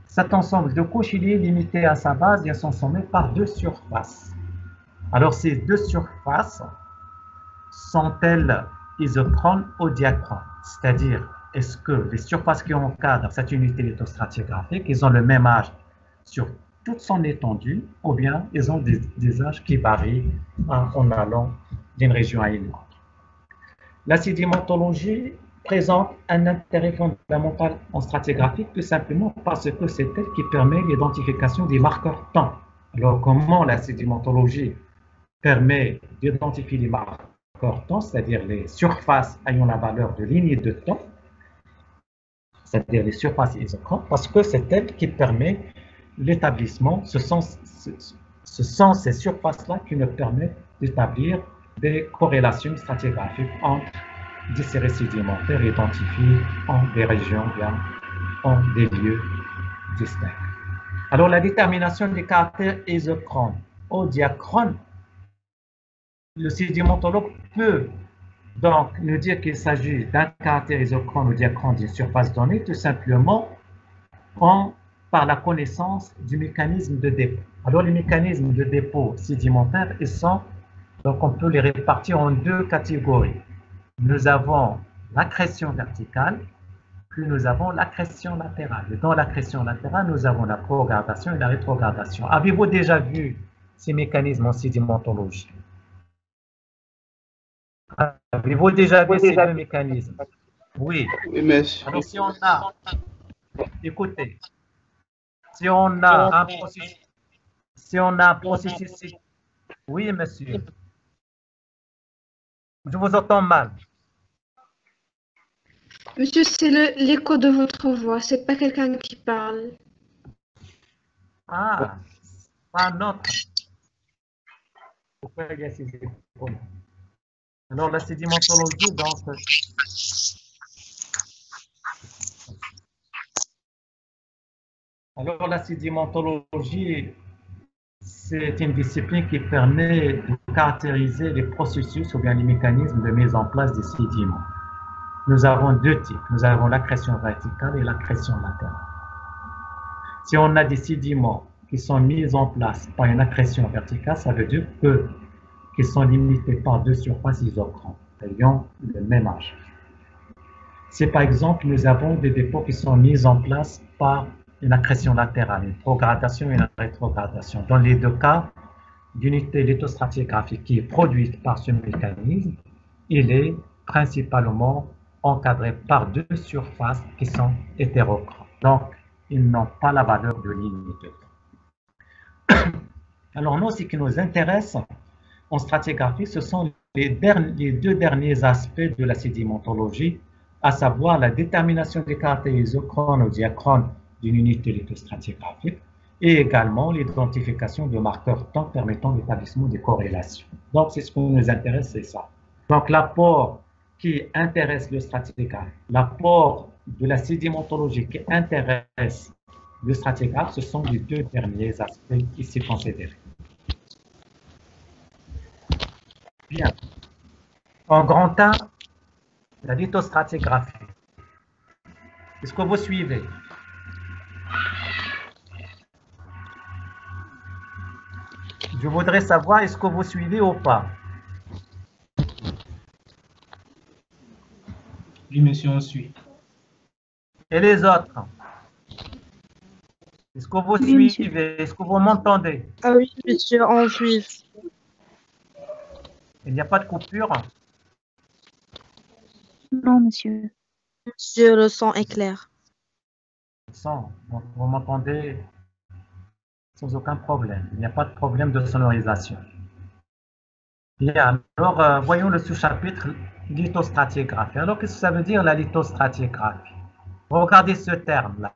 cet ensemble de couches, il est limité à sa base et à son sommet par deux surfaces. Alors, ces deux surfaces sont-elles isochrones ou diachrones? C'est-à-dire, est-ce que les surfaces qui encadrent cette unité lithostratigraphique, ils ont le même âge sur toute son étendue, ou bien ils ont des âges qui varient en allant d'une région à une autre. La sédimentologie présente un intérêt fondamental en stratigraphie tout simplement parce que c'est elle qui permet l'identification des marqueurs temps. Alors, comment la sédimentologie permet d'identifier les marqueurs marqueurs temps, c'est-à-dire les surfaces ayant la valeur de ligne de temps, c'est-à-dire les surfaces isochrones, parce que c'est elle qui permet l'établissement, ce sont ces surfaces-là qui nous permettent d'établir des corrélations stratigraphiques entre des séries sédimentaires identifiées en des régions, bien en des lieux distincts. Alors, la détermination des caractères isochrones au diachrone, le sédimentologue peut donc nous dire qu'il s'agit d'un caractère isochrone ou diachrone d'une surface donnée, tout simplement par la connaissance du mécanisme de dépôt. Alors, les mécanismes de dépôt sédimentaires, donc on peut les répartir en deux catégories. Nous avons l'accrétion verticale, puis nous avons l'accrétion latérale. Et dans l'accrétion latérale, nous avons la progradation et la rétrogradation. Avez-vous déjà vu ces mécanismes en sédimentologie? Avez-vous déjà vu ces deux mécanismes? Oui. Oui, monsieur. Alors, si on a, écoutez, si on a un processus, oui, monsieur, je vous entends mal. Monsieur, c'est l'écho de votre voix, c'est pas quelqu'un qui parle. Ah, pas un autre. Pourquoi il y a ces échos? Alors, la sédimentologie, donc, alors, la sédimentologie, c'est une discipline qui permet de caractériser les processus ou bien les mécanismes de mise en place des sédiments. Nous avons deux types. Nous avons l'accrétion verticale et l'accrétion latérale. Si on a des sédiments qui sont mis en place par une accrétion verticale, ça veut dire qu'ils sont limités par deux surfaces isochrones ayant le même âge. Si par exemple nous avons des dépôts qui sont mis en place par une accrétion latérale, une progradation et une rétrogradation. Dans les deux cas, l'unité lithostratigraphique qui est produite par ce mécanisme, il est principalement encadré par deux surfaces qui sont hétérochromes. Donc, ils n'ont pas la valeur de ligne de temps. Alors nous, ce qui nous intéresse en stratigraphie, ce sont les deux derniers aspects de la sédimentologie, à savoir la détermination des caractères isochrones ou diachrones d'une unité lithostratigraphique et également l'identification de marqueurs temps permettant l'établissement des corrélations. Donc, c'est ce qui nous intéresse, c'est ça. Donc, l'apport qui intéresse le stratigraphe, l'apport de la sédimentologie qui intéresse le stratigraphe, ce sont les deux derniers aspects ici considérés. Bien. En grand A, la lithostratigraphie. Est-ce que vous suivez? Je voudrais savoir, est-ce que vous suivez ou pas? Oui, monsieur, on suit. Et les autres? Est-ce que vous Oui, suivez? Est-ce que vous m'entendez? Ah oui, monsieur, on suit. Il n'y a pas de coupure? Non, monsieur. Monsieur, le son est clair. Son. Donc, vous m'entendez sans aucun problème. Il n'y a pas de problème de sonorisation. Bien, alors voyons le sous-chapitre lithostratigraphie. Alors, qu'est-ce que ça veut dire la lithostratigraphie? Regardez ce terme-là.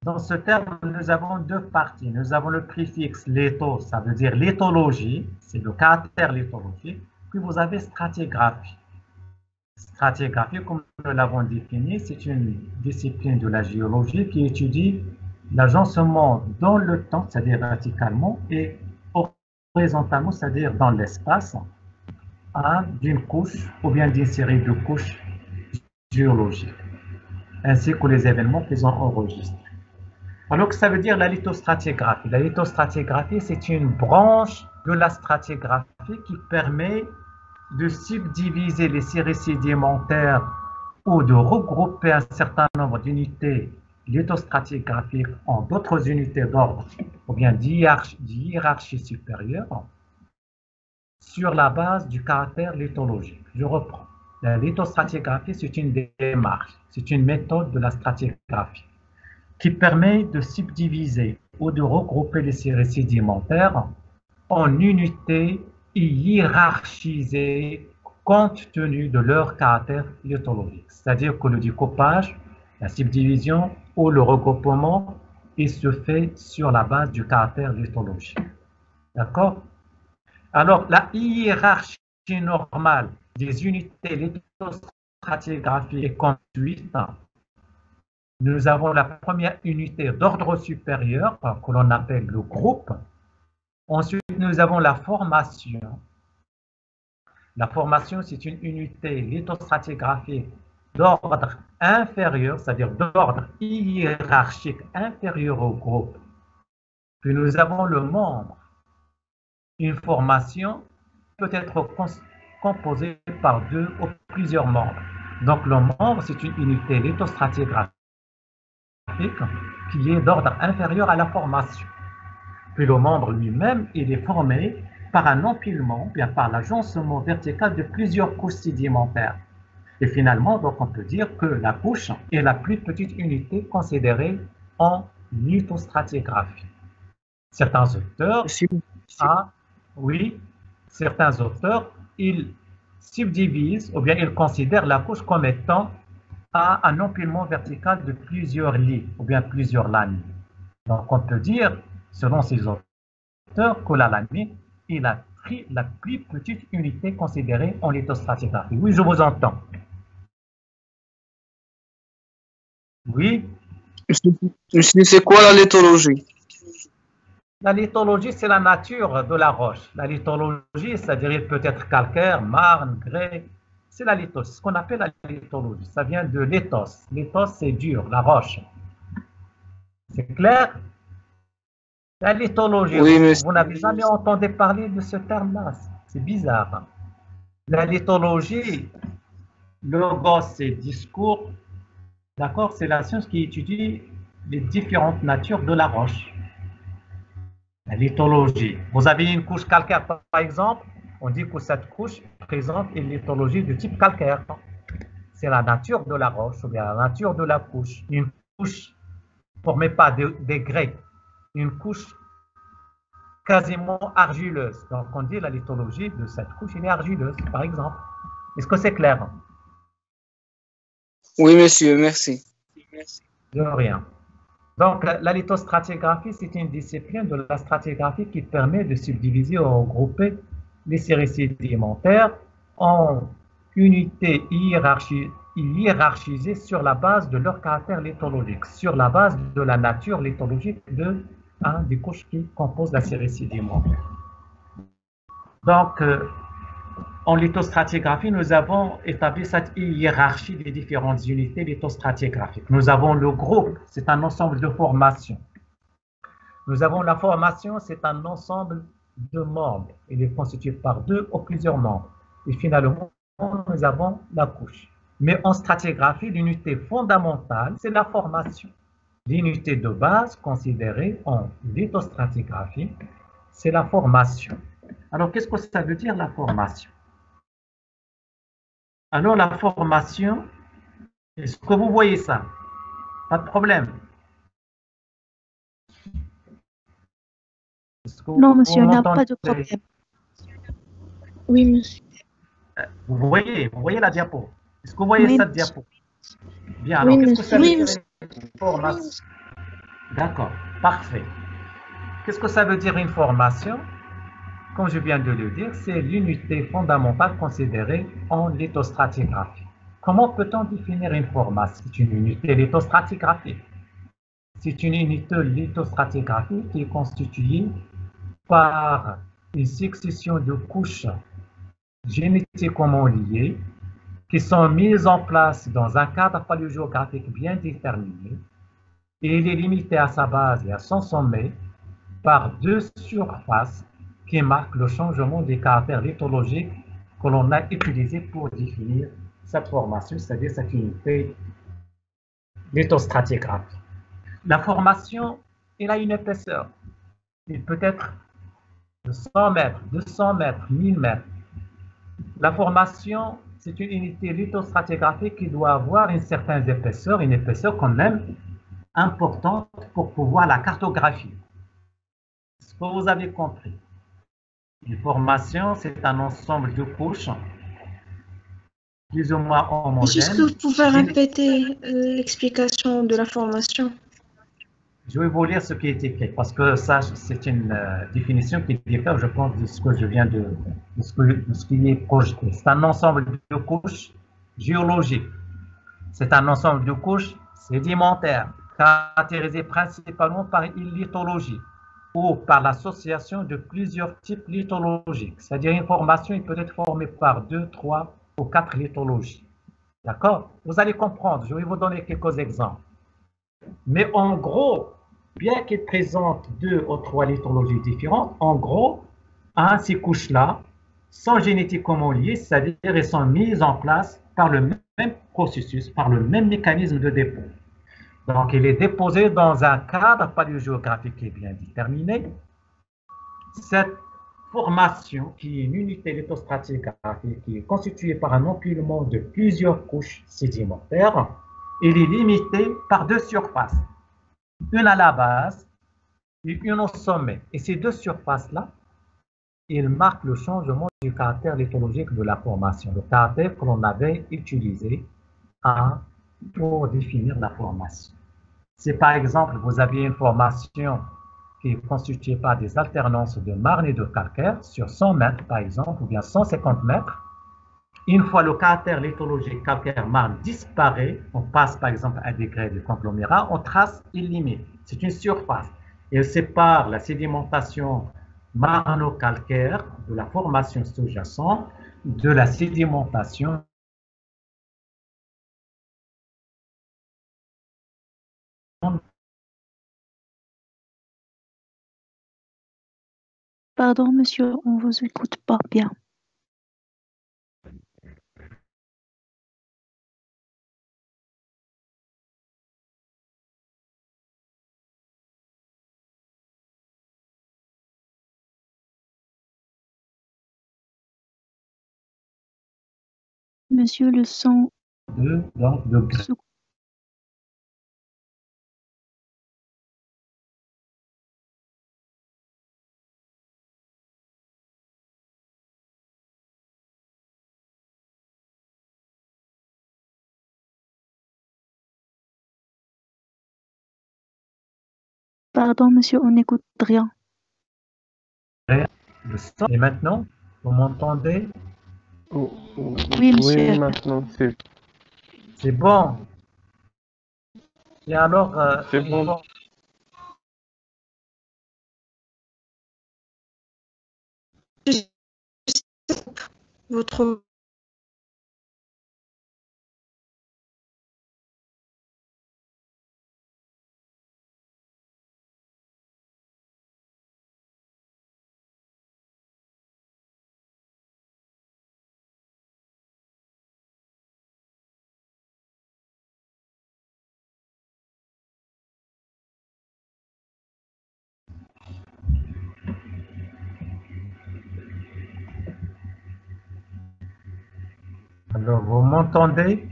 Dans ce terme, nous avons deux parties. Nous avons le préfixe litho, ça veut dire lithologie, c'est le caractère lithologique. Puis vous avez stratigraphie. Stratigraphie, comme nous l'avons défini, c'est une discipline de la géologie qui étudie l'agencement dans le temps, c'est-à-dire verticalement, et horizontalement, c'est-à-dire dans l'espace, d'une couche ou bien d'une série de couches géologiques, ainsi que les événements qu'ils ont enregistrés. Alors que ça veut dire la lithostratigraphie? La lithostratigraphie, c'est une branche de la stratigraphie qui permet de subdiviser les séries sédimentaires ou de regrouper un certain nombre d'unités lithostratigraphiques en d'autres unités d'ordre ou bien d'hiérarchie supérieure sur la base du caractère lithologique. Je reprends. La lithostratigraphie, c'est une démarche, c'est une méthode de la stratigraphie qui permet de subdiviser ou de regrouper les séries sédimentaires en unités hiérarchisées compte tenu de leur caractère lithologique. C'est-à-dire que le découpage, la subdivision ou le regroupement, il se fait sur la base du caractère lithologique. D'accord? Alors, la hiérarchie normale des unités lithostratigraphiques est conduite. Nous avons la première unité d'ordre supérieur que l'on appelle le groupe. Ensuite, nous avons la formation. La formation, c'est une unité lithostratigraphique d'ordre inférieur, c'est-à-dire d'ordre hiérarchique inférieur au groupe. Puis nous avons le membre. Une formation peut être composée par deux ou plusieurs membres. Donc le membre, c'est une unité lithostratigraphique qui est d'ordre inférieur à la formation. Puis le membre lui-même, il est formé par un empilement, bien par l'agencement vertical de plusieurs couches sédimentaires. Et finalement, donc on peut dire que la couche est la plus petite unité considérée en lithostratigraphie. Certains auteurs, certains auteurs, ils subdivisent ou bien ils considèrent la couche comme étant un empilement vertical de plusieurs lits ou bien plusieurs lamines. Donc on peut dire, selon ces auteurs, que la lamine est la plus petite unité considérée en lithostratigraphie. Oui, je vous entends. Oui. C'est quoi la lithologie? La lithologie, c'est la nature de la roche. La lithologie, c'est-à-dire il peut être calcaire, marne, grès. C'est la lithologie, ce qu'on appelle la lithologie. Ça vient de l'éthos. L'éthos, c'est dur, la roche. C'est clair? La lithologie, oui, vous n'avez jamais entendu parler de ce terme-là. C'est bizarre. La lithologie, logos, c'est discours. D'accord? C'est la science qui étudie les différentes natures de la roche. La lithologie. Vous avez une couche calcaire, par exemple, on dit que cette couche présente une lithologie de type calcaire. C'est la nature de la roche, ou bien la nature de la couche. Une couche formée par des grès, une couche quasiment argileuse. Donc on dit la lithologie de cette couche, elle est argileuse, par exemple. Est-ce que c'est clair? Oui, monsieur, merci. De rien. Donc, la lithostratigraphie, c'est une discipline de la stratigraphie qui permet de subdiviser ou regrouper les séries sédimentaires en unités hiérarchisées sur la base de leur caractère lithologique, sur la base de la nature lithologique des couches qui composent la série sédimentaire. Donc, en lithostratigraphie, nous avons établi cette hiérarchie des différentes unités lithostratigraphiques. Nous avons le groupe, c'est un ensemble de formations. Nous avons la formation, c'est un ensemble de membres. Il est constitué par deux ou plusieurs membres. Et finalement, nous avons la couche. Mais en stratigraphie, l'unité fondamentale, c'est la formation. L'unité de base considérée en lithostratigraphie, c'est la formation. Alors, qu'est-ce que ça veut dire la formation? Alors, la formation, est-ce que vous voyez ça? Pas de problème. Non, monsieur, il n'y a pas de problème. Oui, monsieur. Vous voyez la diapo? Est-ce que vous voyez cette diapo? Bien, alors, oui, qu'est-ce que ça veut dire une formation? D'accord, parfait. Qu'est-ce que ça veut dire une formation? Comme je viens de le dire, c'est l'unité fondamentale considérée en lithostratigraphie. Comment peut-on définir une formation? C'est une unité lithostratigraphique. C'est une unité lithostratigraphique qui est constituée par une succession de couches génétiquement liées qui sont mises en place dans un cadre paléogéographique bien déterminé et il est limité à sa base et à son sommet par deux surfaces qui marquent le changement des caractères lithologiques que l'on a utilisés pour définir cette formation, c'est-à-dire cette unité lithostratigraphique. La formation, elle a une épaisseur. Il peut être de 100 mètres, 200 mètres, 1000 mètres. La formation, c'est une unité lithostratigraphique qui doit avoir une certaine épaisseur, une épaisseur quand même importante pour pouvoir la cartographier. Est-ce que vous avez compris? Une formation, c'est un ensemble de couches plus ou moins Est-ce que homogène. vous pouvez répéter l'explication de la formation? Je vais vous lire ce qui est écrit, parce que ça, c'est une définition qui diffère, je pense, de ce que je viens de ce qui est projeté. C'est un ensemble de couches géologiques. C'est un ensemble de couches sédimentaires, caractérisées principalement par une lithologie ou par l'association de plusieurs types lithologiques. C'est-à-dire une formation peut être formée par 2, 3 ou 4 lithologies. D'accord? Vous allez comprendre, je vais vous donner quelques exemples. Mais en gros, bien qu'il présente 2 ou 3 lithologies différentes, en gros, ces couches-là sont génétiquement liées, c'est-à-dire elles sont mises en place par le même processus, par le même mécanisme de dépôt. Donc, il est déposé dans un cadre paléogéographique qui est bien déterminé. Cette formation, qui est une unité lithostratigraphique, qui est constituée par un empilement de plusieurs couches sédimentaires, elle est limitée par 2 surfaces, une à la base et une au sommet. Et ces 2 surfaces-là, ils marquent le changement du caractère lithologique de la formation, le caractère que l'on avait utilisé pour définir la formation. Si par exemple, vous aviez une formation qui est constituée par des alternances de marne et de calcaire sur 100 mètres, par exemple, ou bien 150 mètres, une fois le caractère lithologique calcaire-marne disparaît, on passe par exemple à un degré de conglomérat, on trace une limite. C'est une surface. Et elle sépare la sédimentation marno-calcaire de la formation sous-jacente de la sédimentation Pardon, monsieur, on vous écoute pas bien. Monsieur, le son de se Pardon, monsieur, on n'écoute rien. le son. Et maintenant, vous m'entendez? Oui, monsieur. Oui, maintenant, C'est bon. Et alors, c'est bon. Votre alors, vous m'entendez?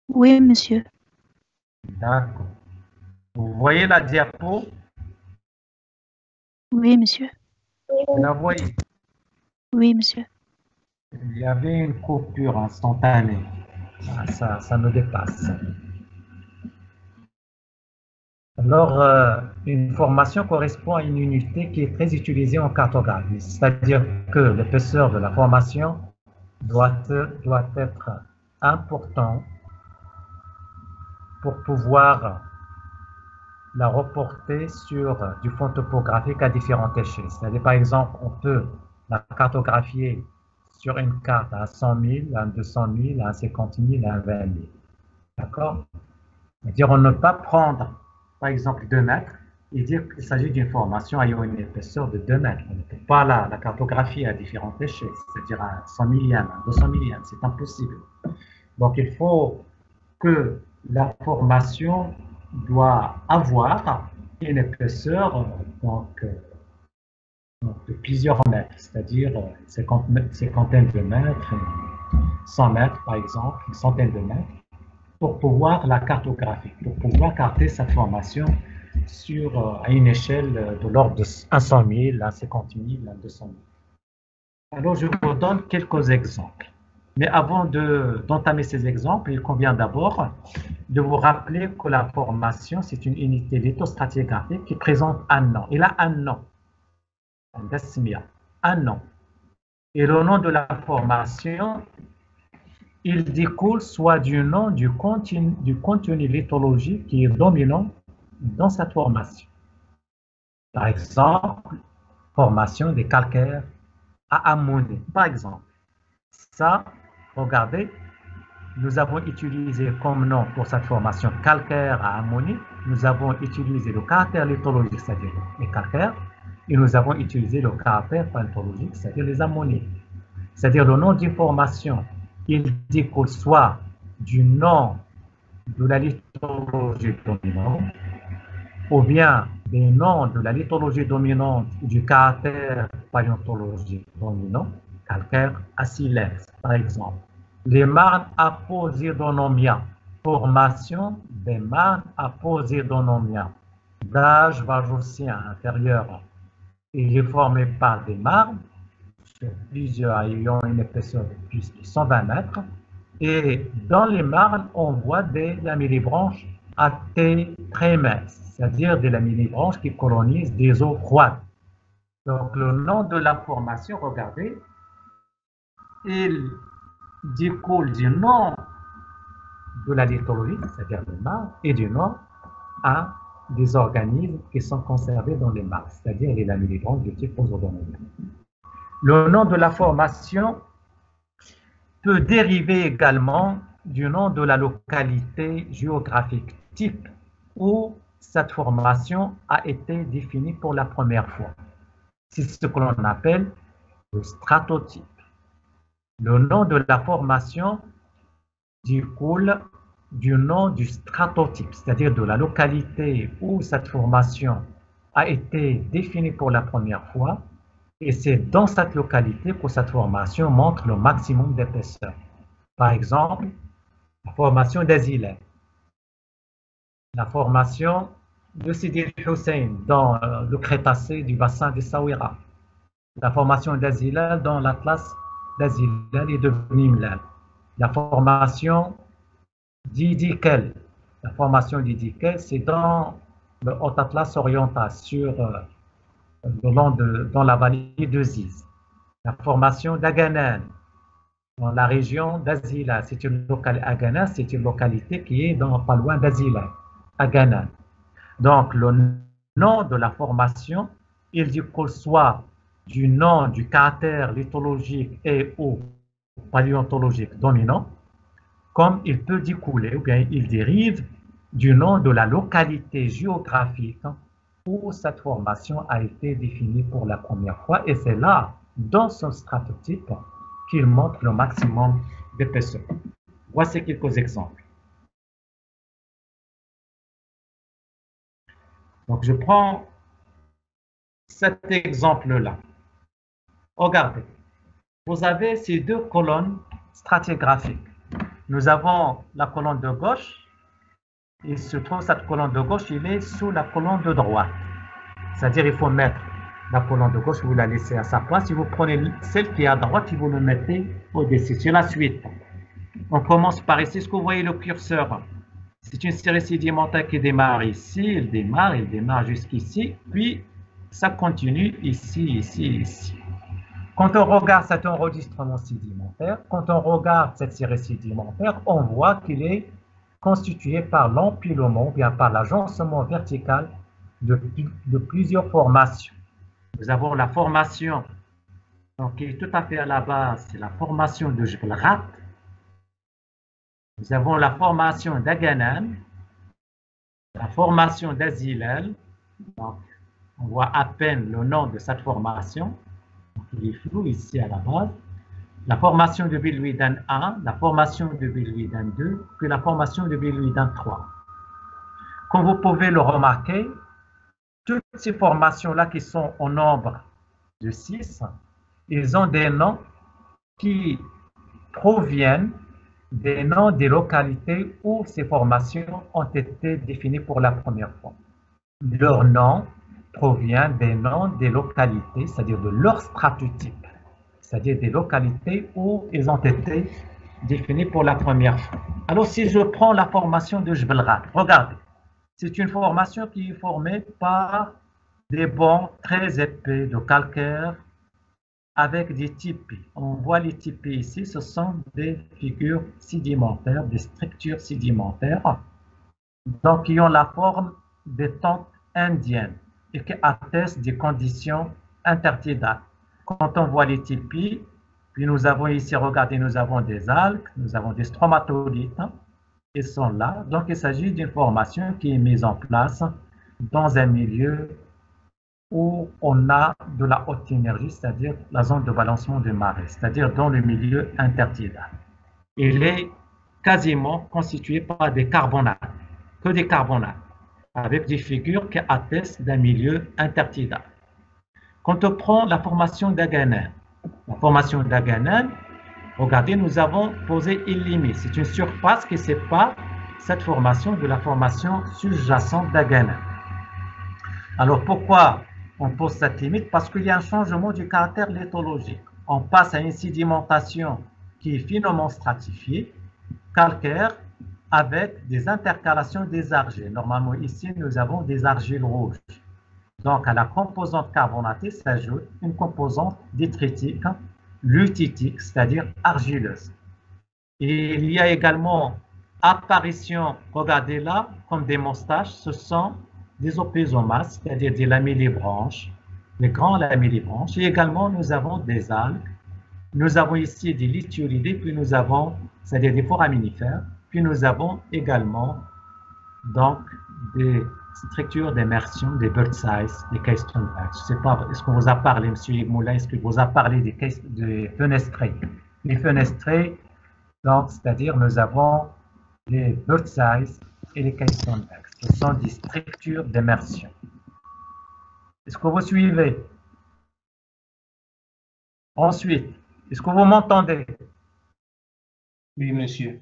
Oui, monsieur. D'accord. Vous voyez la diapo? Oui, monsieur. Vous la voyez? Oui, monsieur. Il y avait une coupure instantanée. Ça me dépasse. Alors, une formation correspond à une unité qui est très utilisée en cartographie, c'est-à-dire que l'épaisseur de la formation doit être important pour pouvoir la reporter sur du fond topographique à différentes échelles. C'est-à-dire, par exemple, on peut la cartographier sur une carte à 100 000, à 200 000, à 50 000, à 20 000. D'accord? C'est-à-dire, on ne peut pas prendre, par exemple, 2 mètres et dire qu'il s'agit d'une formation ayant une épaisseur de 2 mètres. On ne peut pas la cartographier à différentes échelles, c'est-à-dire à 100 millièmes, à 200 millièmes, c'est impossible. Donc, il faut que la formation doit avoir une épaisseur de plusieurs mètres, c'est-à-dire cinquantaine de mètres, 100 mètres par exemple, une centaine de mètres, pour pouvoir la cartographier, pour pouvoir carter sa formation à une échelle de l'ordre de 100 000, à 50 000, à 200 000. Alors, je vous donne quelques exemples. Mais avant d'entamer ces exemples, il convient d'abord de vous rappeler que la formation, c'est une unité lithostratigraphique qui présente un nom. Il a un nom, un nom. Et le nom de la formation, il découle soit du nom du contenu lithologique qui est dominant dans cette formation. Par exemple, formation des calcaires à ammonie, par exemple. Ça, regardez, nous avons utilisé comme nom pour cette formation calcaire à ammonie, nous avons utilisé le caractère lithologique, c'est-à-dire les calcaires, et nous avons utilisé le caractère pentologique, c'est-à-dire les ammoniques. C'est-à-dire le nom d'une formation, il découle soit du nom de la lithologie dominante, ou bien des noms de la lithologie dominante du caractère paléontologique dominant, calcaire à silex, par exemple. Les marnes aposidonomia, formation des marnes aposidonomia, d'âge vajocien inférieur. Il est formé par des marnes, sur plusieurs ayant une épaisseur de plus de 120 mètres, et dans les marnes, on voit des lamellibranches à thé très minces, c'est-à-dire des lamellibranches qui colonisent des eaux froides. Donc le nom de la formation, regardez, il découle du nom de la lithologie, c'est-à-dire le marne, et du nom à des organismes qui sont conservés dans les marnes, c'est-à-dire les lamellibranches de type Ozodonomia. Le nom de la formation peut dériver également du nom de la localité géographique type où cette formation a été définie pour la première fois. C'est ce que l'on appelle le stratotype. Le nom de la formation découle du nom du stratotype, c'est-à-dire de la localité où cette formation a été définie pour la première fois, et c'est dans cette localité que cette formation montre le maximum d'épaisseur. Par exemple, la formation d'Azilal, la formation de Sidi Hussein dans le Crétacé du bassin des Sawira, la formation d'Azilal dans l'Atlas d'Azilal et de Nimlal, la formation d'Idikel. La formation d'Idikel, c'est dans le Haut Atlas oriental, dans la vallée de Ziz. La formation d'Aganan, dans la région d'Azila. Aganan, c'est une localité qui est pas loin d'Azila, Aganan. Donc, le nom de la formation, il découle soit du nom du caractère lithologique et ou paléontologique dominant, comme il peut découler, ou bien il dérive du nom de la localité géographique où cette formation a été définie pour la première fois, et c'est là, dans son stratotype, qu'il montre le maximum d'épaisseur. Voici quelques exemples. Donc, je prends cet exemple-là. Regardez, vous avez ces deux colonnes stratigraphiques. Nous avons la colonne de gauche, et se trouve cette colonne de gauche, il est sous la colonne de droite. C'est-à-dire, il faut mettre la colonne de gauche, vous la laissez à sa place. Si vous prenez celle qui est à droite, vous le mettez au-dessus. C'est la suite. On commence par ici. Est-ce que vous voyez le curseur? C'est une série sédimentaire qui démarre ici. Il démarre jusqu'ici. Puis, ça continue ici, ici, ici. Quand on regarde cet enregistrement sédimentaire, quand on regarde cette série sédimentaire, on voit qu'il est constitué par l'empilement, bien par l'agencement vertical de plusieurs formations. Nous avons la formation, donc, qui est tout à fait à la base, c'est la formation de Jebel Rat. Nous avons la formation d'Aganan, la formation d'Azilal. Donc, on voit à peine le nom de cette formation. Donc, il est flou ici à la base. La formation de Bilwidan 1, la formation de Bilwidan 2, puis la formation de Bilwidan 3. Comme vous pouvez le remarquer, toutes ces formations-là qui sont au nombre de 6, ils ont des noms qui proviennent des noms des localités où ces formations ont été définies pour la première fois. Leur nom provient des noms des localités, c'est-à-dire de leur stratotype, c'est-à-dire des localités où ils ont été définie pour la première fois. Alors, si je prends la formation de Jebel Ghar, regardez, c'est une formation qui est formée par des bancs très épais de calcaire avec des tipis. On voit les tipis ici, ce sont des figures sédimentaires, des structures sédimentaires, donc qui ont la forme des tentes indiennes et qui attestent des conditions intertidales. Quand on voit les tipis, puis nous avons ici, regardez, nous avons des algues, nous avons des stromatolithes, ils sont là. Donc il s'agit d'une formation qui est mise en place dans un milieu où on a de la haute énergie, c'est-à-dire la zone de balancement de marée, c'est-à-dire dans le milieu intertidal. Il est quasiment constitué par des carbonates, que des carbonates, avec des figures qui attestent d'un milieu intertidal. Quand on prend la formation d'Aganen, regardez, nous avons posé une limite. C'est une surface qui sépare cette formation de la formation sous-jacente d'Aganen. Alors pourquoi on pose cette limite? Parce qu'il y a un changement du caractère lithologique. On passe à une sédimentation qui est finement stratifiée, calcaire, avec des intercalations des argiles. Normalement, ici, nous avons des argiles rouges. Donc, à la composante carbonatée s'ajoute une composante détritique, lutitique, c'est-à-dire argileuse. Et il y a également apparition, regardez là, comme des moustaches, ce sont des opésomas, c'est-à-dire des lamellibranches, les grands lamellibranches. Et également, nous avons des algues. Nous avons ici des lithiolidés, puis nous avons, c'est-à-dire des foraminifères, puis nous avons également donc des structures d'immersion, des bird size, des keystone bags. Je ne sais pas, est-ce qu'on vous a parlé, M. Moulin, est-ce qu'il vous a parlé des fenestrés? Les fenestrés, donc, c'est-à-dire nous avons les bird size et les keystone bags. Ce sont des structures d'immersion. Est-ce que vous suivez? Ensuite, est-ce que vous m'entendez? Oui, monsieur.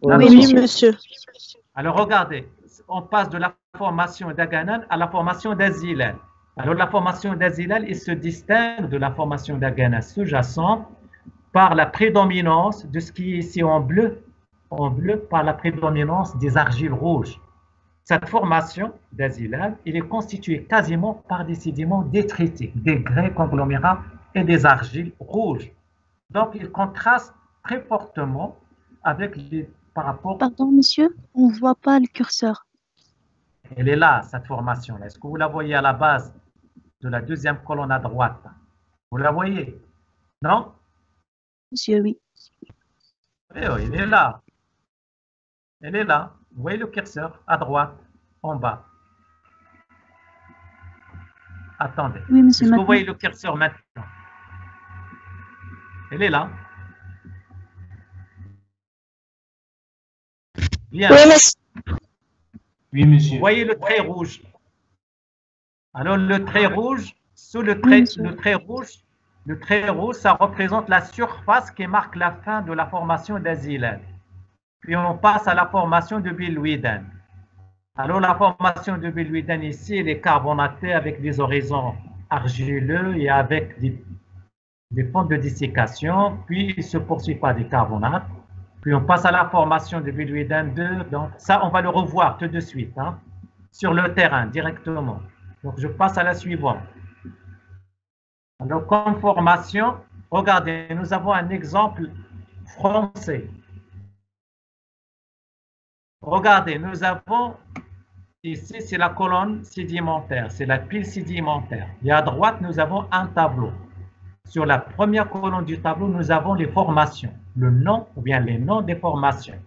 Oui, monsieur. Alors, regardez, on passe de la formation d'Aganan à la formation d'Azilal. Alors, la formation d'Azilal, il se distingue de la formation d'Aganan sous-jacente par la prédominance de ce qui est ici en bleu, par la prédominance des argiles rouges. Cette formation d'Azilal, il est constituée quasiment par des sédiments détritiques, des grès conglomérats et des argiles rouges. Donc, il contraste très fortement avec les par rapport... Pardon, monsieur, on ne voit pas le curseur. Elle est là, cette formation-là. Est-ce que vous la voyez à la base de la deuxième colonne à droite? Vous la voyez? Non? Monsieur, oui. Eh oui, elle est là. Elle est là. Vous voyez le curseur à droite, en bas. Attendez. Oui, monsieur. Est-ce que vous voyez le curseur maintenant? Elle est là. Bien. Oui, monsieur. Oui, monsieur. Vous voyez le trait rouge. Alors, le trait rouge, sous le trait rouge, ça représente la surface qui marque la fin de la formation d'Azilal. Puis, on passe à la formation de Bilwidan. Alors, la formation de Bilwidan ici, elle est carbonatée avec des horizons argileux et avec des fonds de dessiccation. Puis, il se poursuit par des carbonates. Puis on passe à la formation de Bilwidan 2. Donc ça, on va le revoir tout de suite, hein, sur le terrain directement. Donc je passe à la suivante. Alors comme formation, regardez, nous avons un exemple français. Regardez, nous avons ici, c'est la colonne sédimentaire, c'est la pile sédimentaire. Et à droite, nous avons un tableau. Sur la première colonne du tableau, nous avons les formations, le nom ou bien les noms des formations.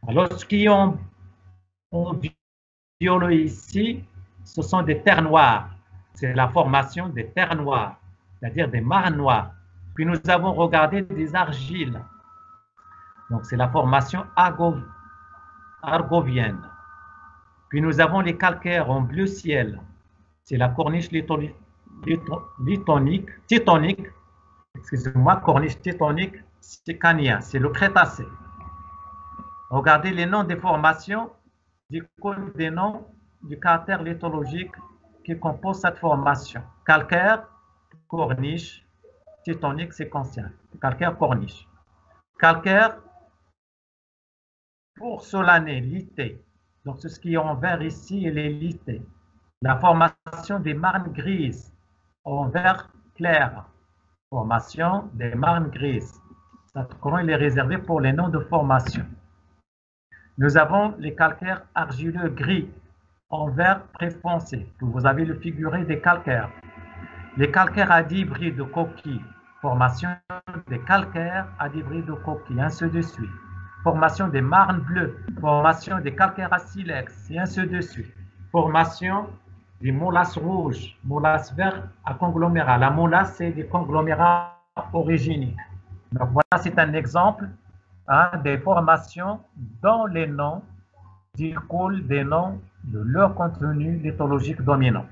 Alors, ce qui est en violet ici, ce sont des terres noires. C'est la formation des terres noires, c'est-à-dire des mares noires. Puis nous avons regardé des argiles. Donc, c'est la formation argovienne. Puis nous avons les calcaires en bleu ciel. C'est la corniche titonique. Excusez-moi, corniche titanique, c'est Canien, c'est le Crétacé. Regardez les noms des formations, des noms du caractère lithologique qui compose cette formation. Calcaire, corniche, titanique, séquentiel. Calcaire, corniche. Calcaire, porcelané, lité. Donc, ce qui est en vert ici, il est lité. La formation des marnes grises en vert clair. Formation des marnes grises. Cette colonne est réservée pour les noms de formation. Nous avons les calcaires argileux gris en vert préfoncé. Vous avez le figuré des calcaires. Les calcaires à débris de coquilles. Formation des calcaires à débris de coquilles, ainsi de suite. Formation des marnes bleues. Formation des calcaires à silex, et ainsi de suite. Formation des molasses rouges, molasses vertes à conglomérats. La molasse, c'est des conglomérats originiques. Donc voilà, c'est un exemple des formations dont les noms découlent des noms de leur contenu lithologique dominant.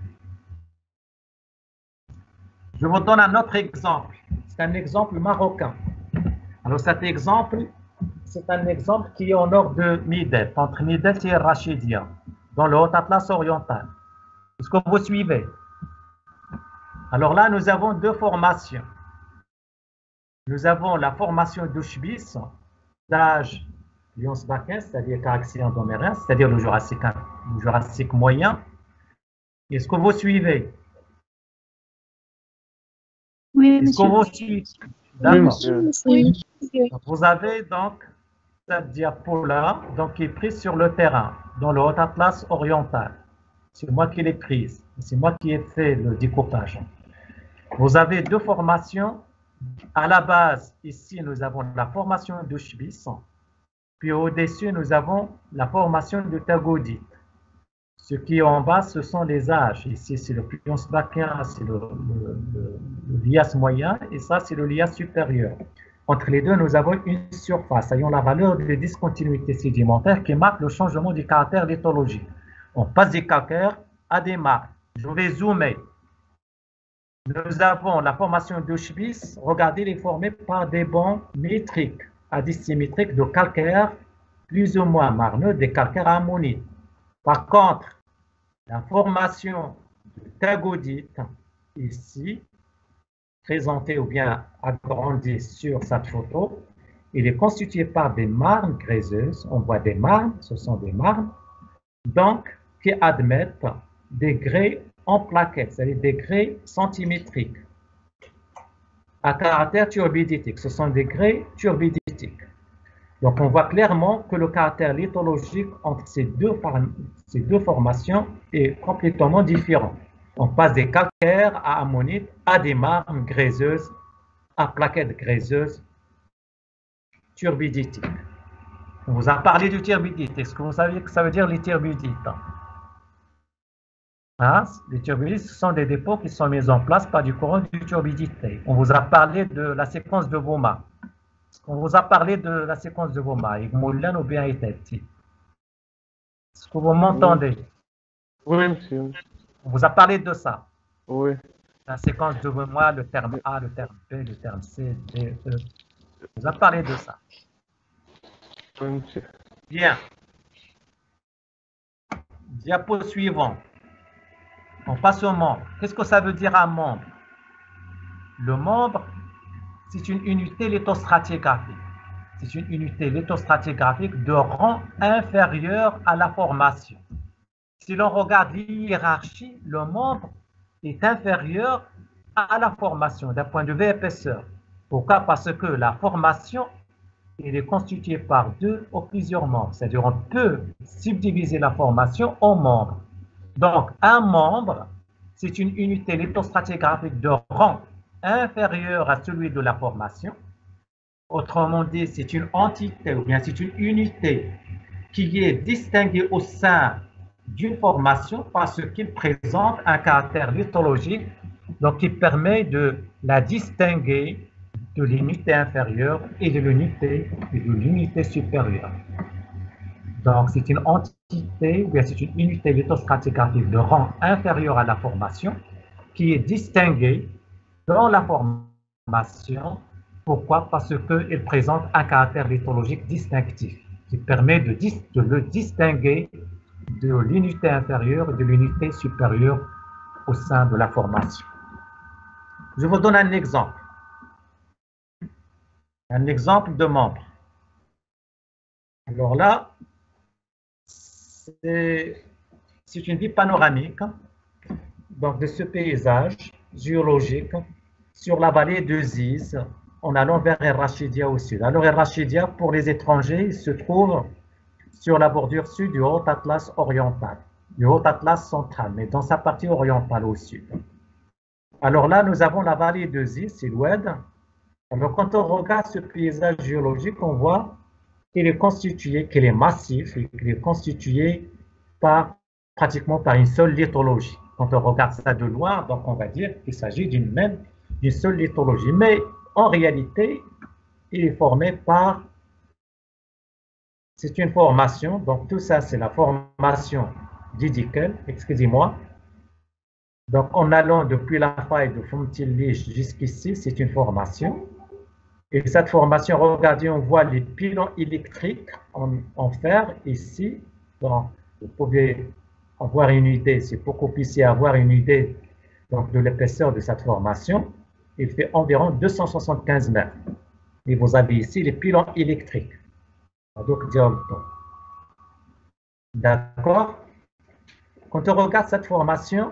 Je vous donne un autre exemple. C'est un exemple marocain. Alors cet exemple, c'est un exemple qui est au nord de Midet, entre Midet et Rachidia, dans le Haut-Atlas oriental. Est-ce que vous suivez? Alors là, nous avons deux formations. Nous avons la formation d'Ushbis, d'âge Lions-Bakien, c'est-à-dire Caraxien-Domérien, c'est-à-dire le Jurassique moyen. Est-ce que vous suivez? Oui, Est-ce que monsieur. vous suivez? Oui, D'accord. monsieur. Oui. Vous avez donc cette diapo-là, qui est prise sur le terrain, dans le Haut-Atlas oriental. C'est moi qui l'ai prise. C'est moi qui ai fait le découpage. Vous avez deux formations. À la base, ici, nous avons la formation de Schbiss. Puis au-dessus, nous avons la formation de Tagodite. Ce qui est en bas, ce sont les âges. Ici, c'est le Lions-Bakien, c'est le lias moyen, et ça, c'est le lias supérieur. Entre les deux, nous avons une surface ayant la valeur de discontinuité sédimentaire qui marque le changement du caractère lithologique. On passe des calcaires à des marques. Je vais zoomer. Nous avons la formation de Schbiss. Regardez, elle est formée par des bancs métriques à dissymétriques de calcaire plus ou moins marneux, des calcaires ammonites. Par contre, la formation de Tagodite, ici, présentée ou bien agrandie sur cette photo, il est constitué par des marnes gréseuses. On voit des marnes, ce sont des marnes, donc qui admettent des grès en plaquettes, c'est-à-dire des grès centimétriques à caractère turbiditique. Ce sont des grès turbiditiques. Donc, on voit clairement que le caractère lithologique entre ces deux formations est complètement différent. On passe des calcaires à ammonites à des marnes gréseuses, à plaquettes gréseuses turbiditiques. On vous a parlé du turbidite. Est-ce que vous savez que ça veut dire les turbidites? Les turbidites, ce sont des dépôts qui sont mis en place par du courant du turbidité. On vous a parlé de la séquence de Voma. On vous a parlé de la séquence de Voma, Igmoulin ou bien Iteti. Est-ce que vous m'entendez? Oui, monsieur. On vous a parlé de ça. Oui. La séquence de Voma, le terme A, le terme B, le terme C, D, E. On vous a parlé de ça. Oui, monsieur. Bien. Diapo suivant. On passe au membre. Qu'est-ce que ça veut dire un membre? Le membre, c'est une unité lithostratigraphique. C'est une unité lithostratigraphique de rang inférieur à la formation. Si l'on regarde l'hiérarchie, le membre est inférieur à la formation d'un point de vue épaisseur. Pourquoi? Parce que la formation, elle est constituée par deux ou plusieurs membres. C'est-à-dire on peut subdiviser la formation en membres. Donc, un membre, c'est une unité lithostratigraphique de rang inférieur à celui de la formation. Autrement dit, c'est une entité ou bien c'est une unité qui est distinguée au sein d'une formation parce qu'il présente un caractère lithologique, donc qui permet de la distinguer de l'unité inférieure et de l'unité supérieure. Donc, c'est une entité, ou bien c'est une unité lithostratigraphique de rang inférieur à la formation qui est distinguée dans la formation. Pourquoi? Parce qu'elle présente un caractère lithologique distinctif qui permet de le distinguer de l'unité inférieure et de l'unité supérieure au sein de la formation. Je vous donne un exemple. Un exemple de membre. Alors là, c'est une vue panoramique donc de ce paysage géologique sur la vallée de Ziz en allant vers El Rachidia au sud. Alors El Rachidia, pour les étrangers, il se trouve sur la bordure sud du Haut Atlas oriental, du Haut Atlas central, mais dans sa partie orientale au sud. Alors là, nous avons la vallée de Ziz, c'est l'Oued. Alors quand on regarde ce paysage géologique, on voit qu'il est constitué, qu'il est massif et qu'il est constitué pratiquement par une seule lithologie. Quand on regarde ça de loin, donc on va dire qu'il s'agit d'une seule lithologie. Mais en réalité, il est formé par, c'est une formation, donc tout ça c'est la formation d'Idikel, excusez-moi. Donc en allant depuis la faille de Fumtillich jusqu'ici, c'est une formation. Et cette formation, regardez, on voit les pylônes électriques en fer ici. Donc, vous pouvez avoir une idée, c'est pour que vous puissiez avoir une idée donc, de l'épaisseur de cette formation. Il fait environ 275 mètres. Et vous avez ici les pylônes électriques. Donc, d'accord? Quand on regarde cette formation,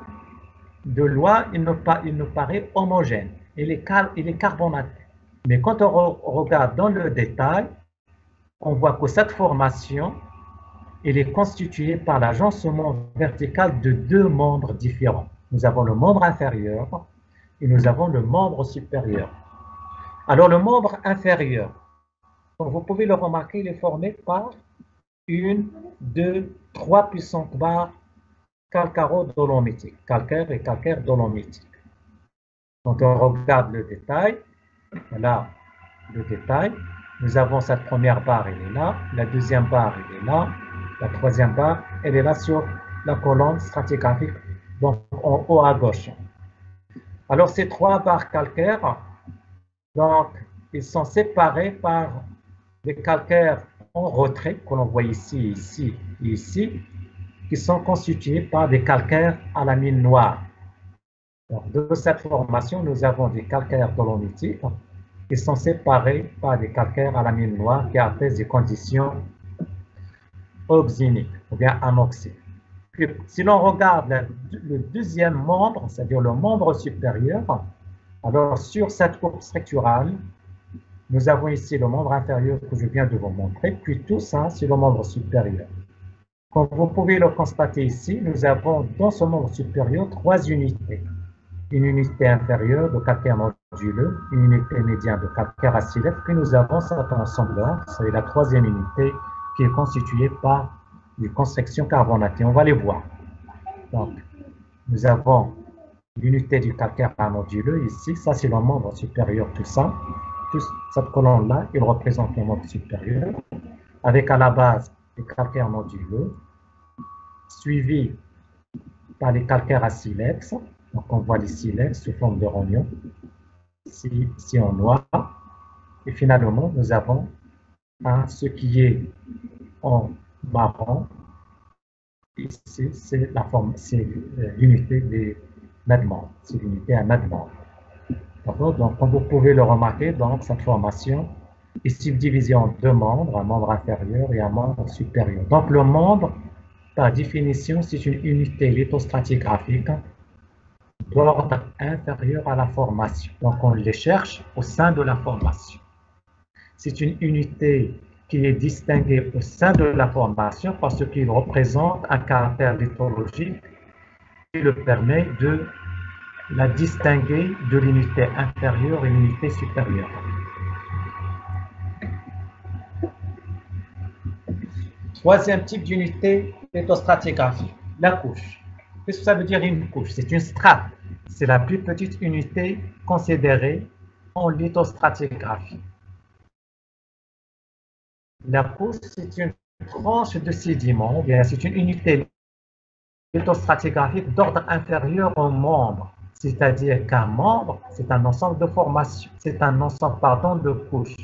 de loin, il nous paraît homogène. Il est carbonaté. Mais quand on regarde dans le détail, on voit que cette formation, elle est constituée par l'agencement vertical de deux membres différents. Nous avons le membre inférieur et nous avons le membre supérieur. Alors le membre inférieur, comme vous pouvez le remarquer, il est formé par 1, 2, 3 puissantes barres calcaro-dolomitiques, calcaire et calcaire-dolomitique. Quand on regarde le détail, voilà le détail. Nous avons cette première barre, elle est là. La deuxième barre, elle est là. La troisième barre, elle est là sur la colonne stratigraphique, donc en haut à gauche. Alors, ces trois barres calcaires, donc, ils sont séparés par des calcaires en retrait, que l'on voit ici, ici et ici, qui sont constitués par des calcaires à la mine noire. Donc, de cette formation, nous avons des calcaires dolomitiques qui sont séparés par des calcaires à la mine noire qui atteignent des conditions oxyniques ou bien anoxiques. Puis, si l'on regarde le deuxième membre, c'est-à-dire le membre supérieur, alors sur cette courbe structurale, nous avons ici le membre inférieur que je viens de vous montrer, puis tout ça, c'est le membre supérieur. Comme vous pouvez le constater ici, nous avons dans ce membre supérieur trois unités. Une unité inférieure de calcaire noduleux, une unité médiane de calcaire acilaire, puis nous avons cet ensemble-là, c'est la troisième unité qui est constituée par des constructions carbonatées. On va les voir. Donc, nous avons l'unité du calcaire noduleux ici, ça c'est le membre supérieur, tout ça. Toute cette colonne-là, il représente le membre supérieur, avec à la base les calcaires noduleux, suivi par les calcaires acilex. Donc, on voit les silex sous forme de rognon, ici en noir. Et finalement, nous avons ce qui est en marron. Ici, c'est l'unité des medements. C'est l'unité à medements. Donc, comme vous pouvez le remarquer, donc, cette formation est subdivisée en deux membres, un membre inférieur et un membre supérieur. Donc, le membre, par définition, c'est une unité lithostratigraphique d'ordre inférieur à la formation. Donc, on les cherche au sein de la formation. C'est une unité qui est distinguée au sein de la formation parce qu'il représente un caractère lithologique qui le permet de la distinguer de l'unité inférieure et l'unité supérieure. Troisième type d'unité lithostratigraphique, la couche. Qu'est-ce que ça veut dire une couche? C'est une strate. C'est la plus petite unité considérée en lithostratigraphie. La couche, c'est une tranche de sédiment, ou bien c'est une unité lithostratigraphique d'ordre inférieur au membre. C'est-à-dire qu'un membre, c'est un ensemble de formations, c'est un ensemble, pardon, de couches.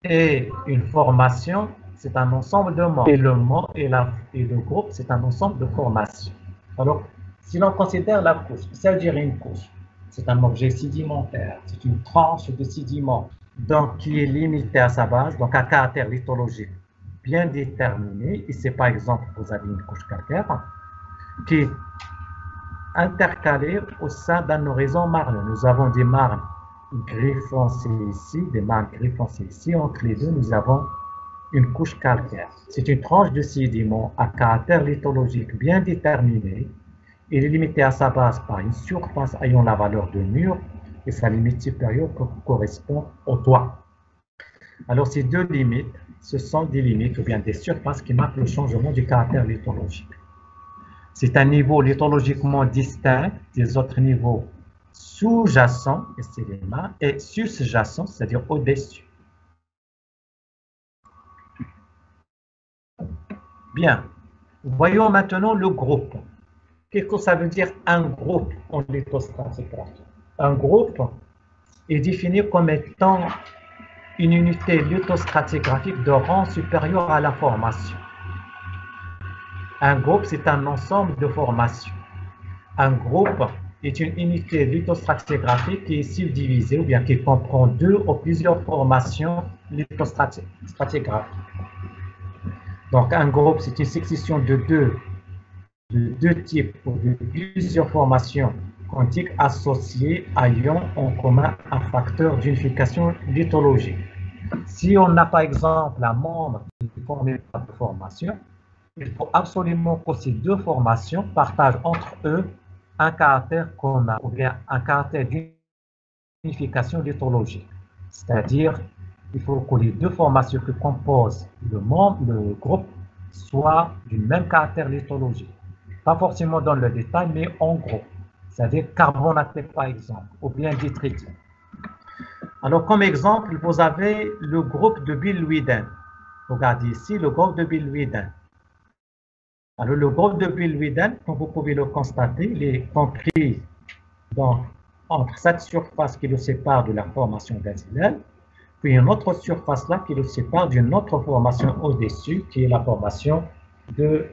Et une formation, c'est un ensemble de membres. Et le groupe, c'est un ensemble de formations. Alors, si l'on considère la couche, ça veut dire une couche. C'est un objet sédimentaire, c'est une tranche de sédiment donc qui est limité à sa base, donc à caractère lithologique bien déterminé. Ici, par exemple, vous avez une couche calcaire qui est intercalée au sein d'un horizon marneux. Nous avons des marnes gris foncé ici, des marnes gris foncé ici. Entre les deux, nous avons une couche calcaire. C'est une tranche de sédiment à caractère lithologique bien déterminé. Il est limité à sa base par une surface ayant la valeur de mur et sa limite supérieure correspond au toit. Alors, ces deux limites, ce sont des limites ou bien des surfaces qui marquent le changement du caractère lithologique. C'est un niveau lithologiquement distinct des autres niveaux sous-jacents, et sus-jacents, c'est-à-dire au-dessus. Bien, voyons maintenant le groupe. Qu'est-ce que ça veut dire un groupe en lithostratigraphie? Un groupe est défini comme étant une unité lithostratigraphique de rang supérieur à la formation. Un groupe, c'est un ensemble de formations. Un groupe est une unité lithostratigraphique qui est subdivisée ou bien qui comprend deux ou plusieurs formations lithostratigraphiques. Donc, un groupe, c'est une succession de deux types ou de plusieurs formations quantiques associées ayant en commun un facteur d'unification lithologique. Si on a par exemple un membre qui est formé par deux formations, il faut absolument que ces deux formations partagent entre eux un caractère commun ou bien un caractère d'unification lithologique. C'est-à-dire, il faut que les deux formations qui composent le groupe soient du même caractère lithologique. Pas forcément dans le détail, mais en gros. C'est-à-dire carbonaté par exemple, ou bien détritique. Alors, comme exemple, vous avez le groupe de Bill-Weeden. Regardez ici le groupe de Bill-Weeden. Alors, le groupe de Bill-Weeden, comme vous pouvez le constater, il est compris entre cette surface qui le sépare de la formation benzylène, puis une autre surface là qui le sépare d'une autre formation au-dessus, qui est la formation de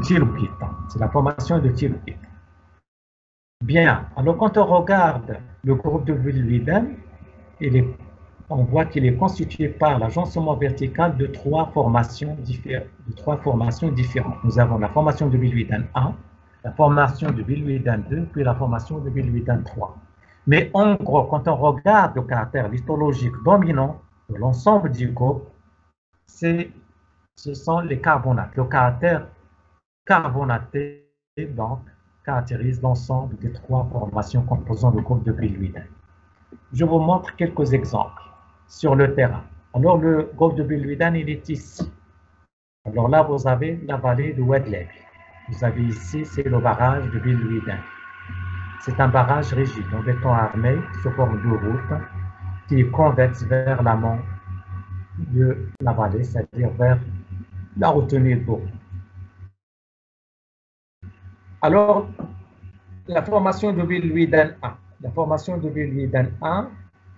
thyrolite. C'est la formation de thyrolite. Bien, alors quand on regarde le groupe de Bill-Weeden, on voit qu'il est constitué par l'agencement vertical de trois formations différentes. Nous avons la formation de Bill-Weeden 1, la formation de Bill-Weeden 2, puis la formation de Bill-Weeden 3. Mais en gros, quand on regarde le caractère lithologique dominant de l'ensemble du groupe, ce sont les carbonates. Le caractère carbonaté, donc, caractérise l'ensemble des trois formations composant le groupe de Bill-Weeden. Je vous montre quelques exemples sur le terrain. Alors, le groupe de Bill-Weeden, il est ici. Alors là, vous avez la vallée de Wedlake. Vous avez ici, c'est le barrage de Bill-Weeden. C'est un barrage rigide en béton armé sous forme de route qui est convexe vers l'amont de la vallée, c'est-à-dire vers la retenue d'eau. Alors, la formation de Bill-Weeden 1. La formation de Bill-Weeden 1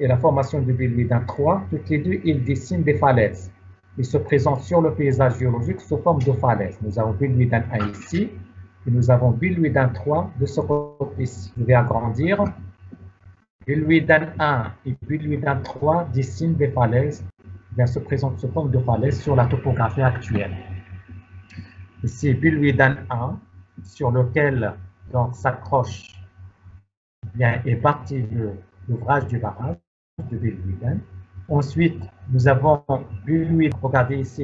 et la formation de Bill-Weeden 3, toutes les deux, ils dessinent des falaises. Ils se présentent sur le paysage géologique sous forme de falaises. Nous avons Bill-Weeden 1 ici, et nous avons Bill-Weeden 3 de ce côté-ci. Je vais agrandir. Bill-Weeden 1 et Bill-Weeden 3 dessinent des falaises, bien se présentent sous forme de falaises sur la topographie actuelle. Ici, Bill-Weeden 1, sur lequel s'accroche et bâti l'ouvrage du barrage de Bill-Weeden. Ensuite, nous avons Bill-Weeden, regardez ici,